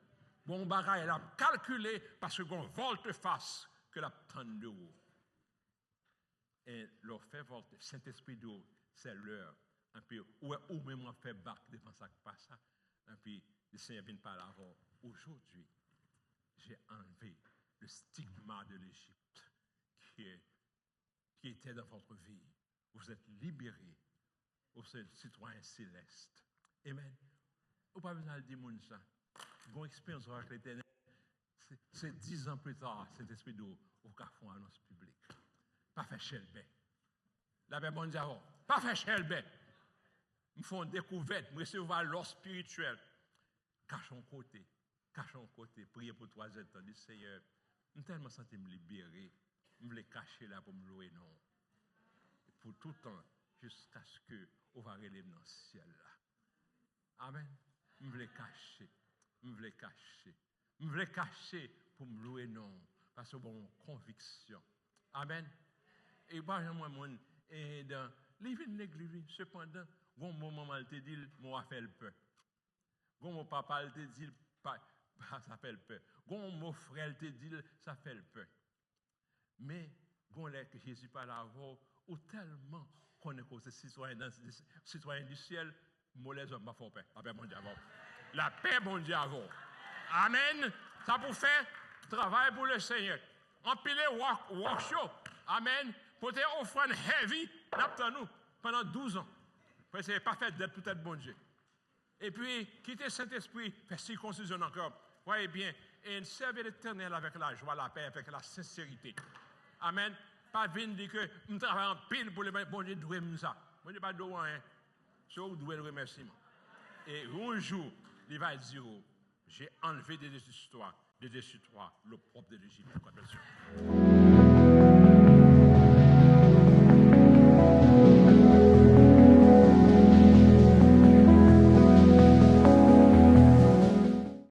Bon bagaille, elle a calculé parce qu'on volte face que la tant de haut. Et leur fait volte, Saint-Esprit de haut, c'est l'heure Et puis, ou même on fait bac devant ça qui passe ça. Et puis, le Seigneur vient par l'avant. Aujourd'hui, j'ai enlevé le stigma de l'Égypte qui était dans votre vie. Vous êtes libérés. Vous êtes citoyens célestes. Amen. Vous n'avez pas besoin de dire ça. Vous avez une expérience avec l'Éternel. C'est 10 ans plus tard, cet esprit d'eau, au carrefour annonce publique. Pas fait chelbé. La paix mondiale, pas fait chelbé. Nous faisons une découverte, nous recevons l'or spirituel. Cachons côté, priez pour 3 heures, dit Seigneur, je suis tellement senti me libérer, je veux les cacher là pour me louer, non. Pour tout le temps, jusqu'à ce que on va relever dans le ciel là. Amen. Je veux les cacher, je veux les cacher pour me louer, non. Parce que bon, conviction. Amen. Et moi, et dans l'église, cependant, mon maman te dit, moi, fait le peur. Mon papa te dit, ça fait le peur. Mon frère te dit, ça fait le peur. Mais, quand Jésus parle avant, ou tellement qu'on est cause citoyen du ciel, moi, les hommes, ma faut peur. La paix mondiale. La paix mondiale. Amen. Ça pour faire travail pour le Seigneur. Empiler workshop. Amen. Pour te offrir heavy, nous pendant 12 ans. Parce que ce n'est pas fait d'être peut-être bon Dieu. Et puis, quitter Saint-Esprit, faire circoncision encore. Voyez bien, et servir l'Éternel avec la joie, la paix, avec la sincérité. Amen. Pas venir dire que nous travaillons en pile pour le bon Dieu doué ça. Bon Dieu pas doué, hein. C'est où doué le remerciement. Et un jour, il va dire, j'ai enlevé des histoires, le propre de l'Égypte.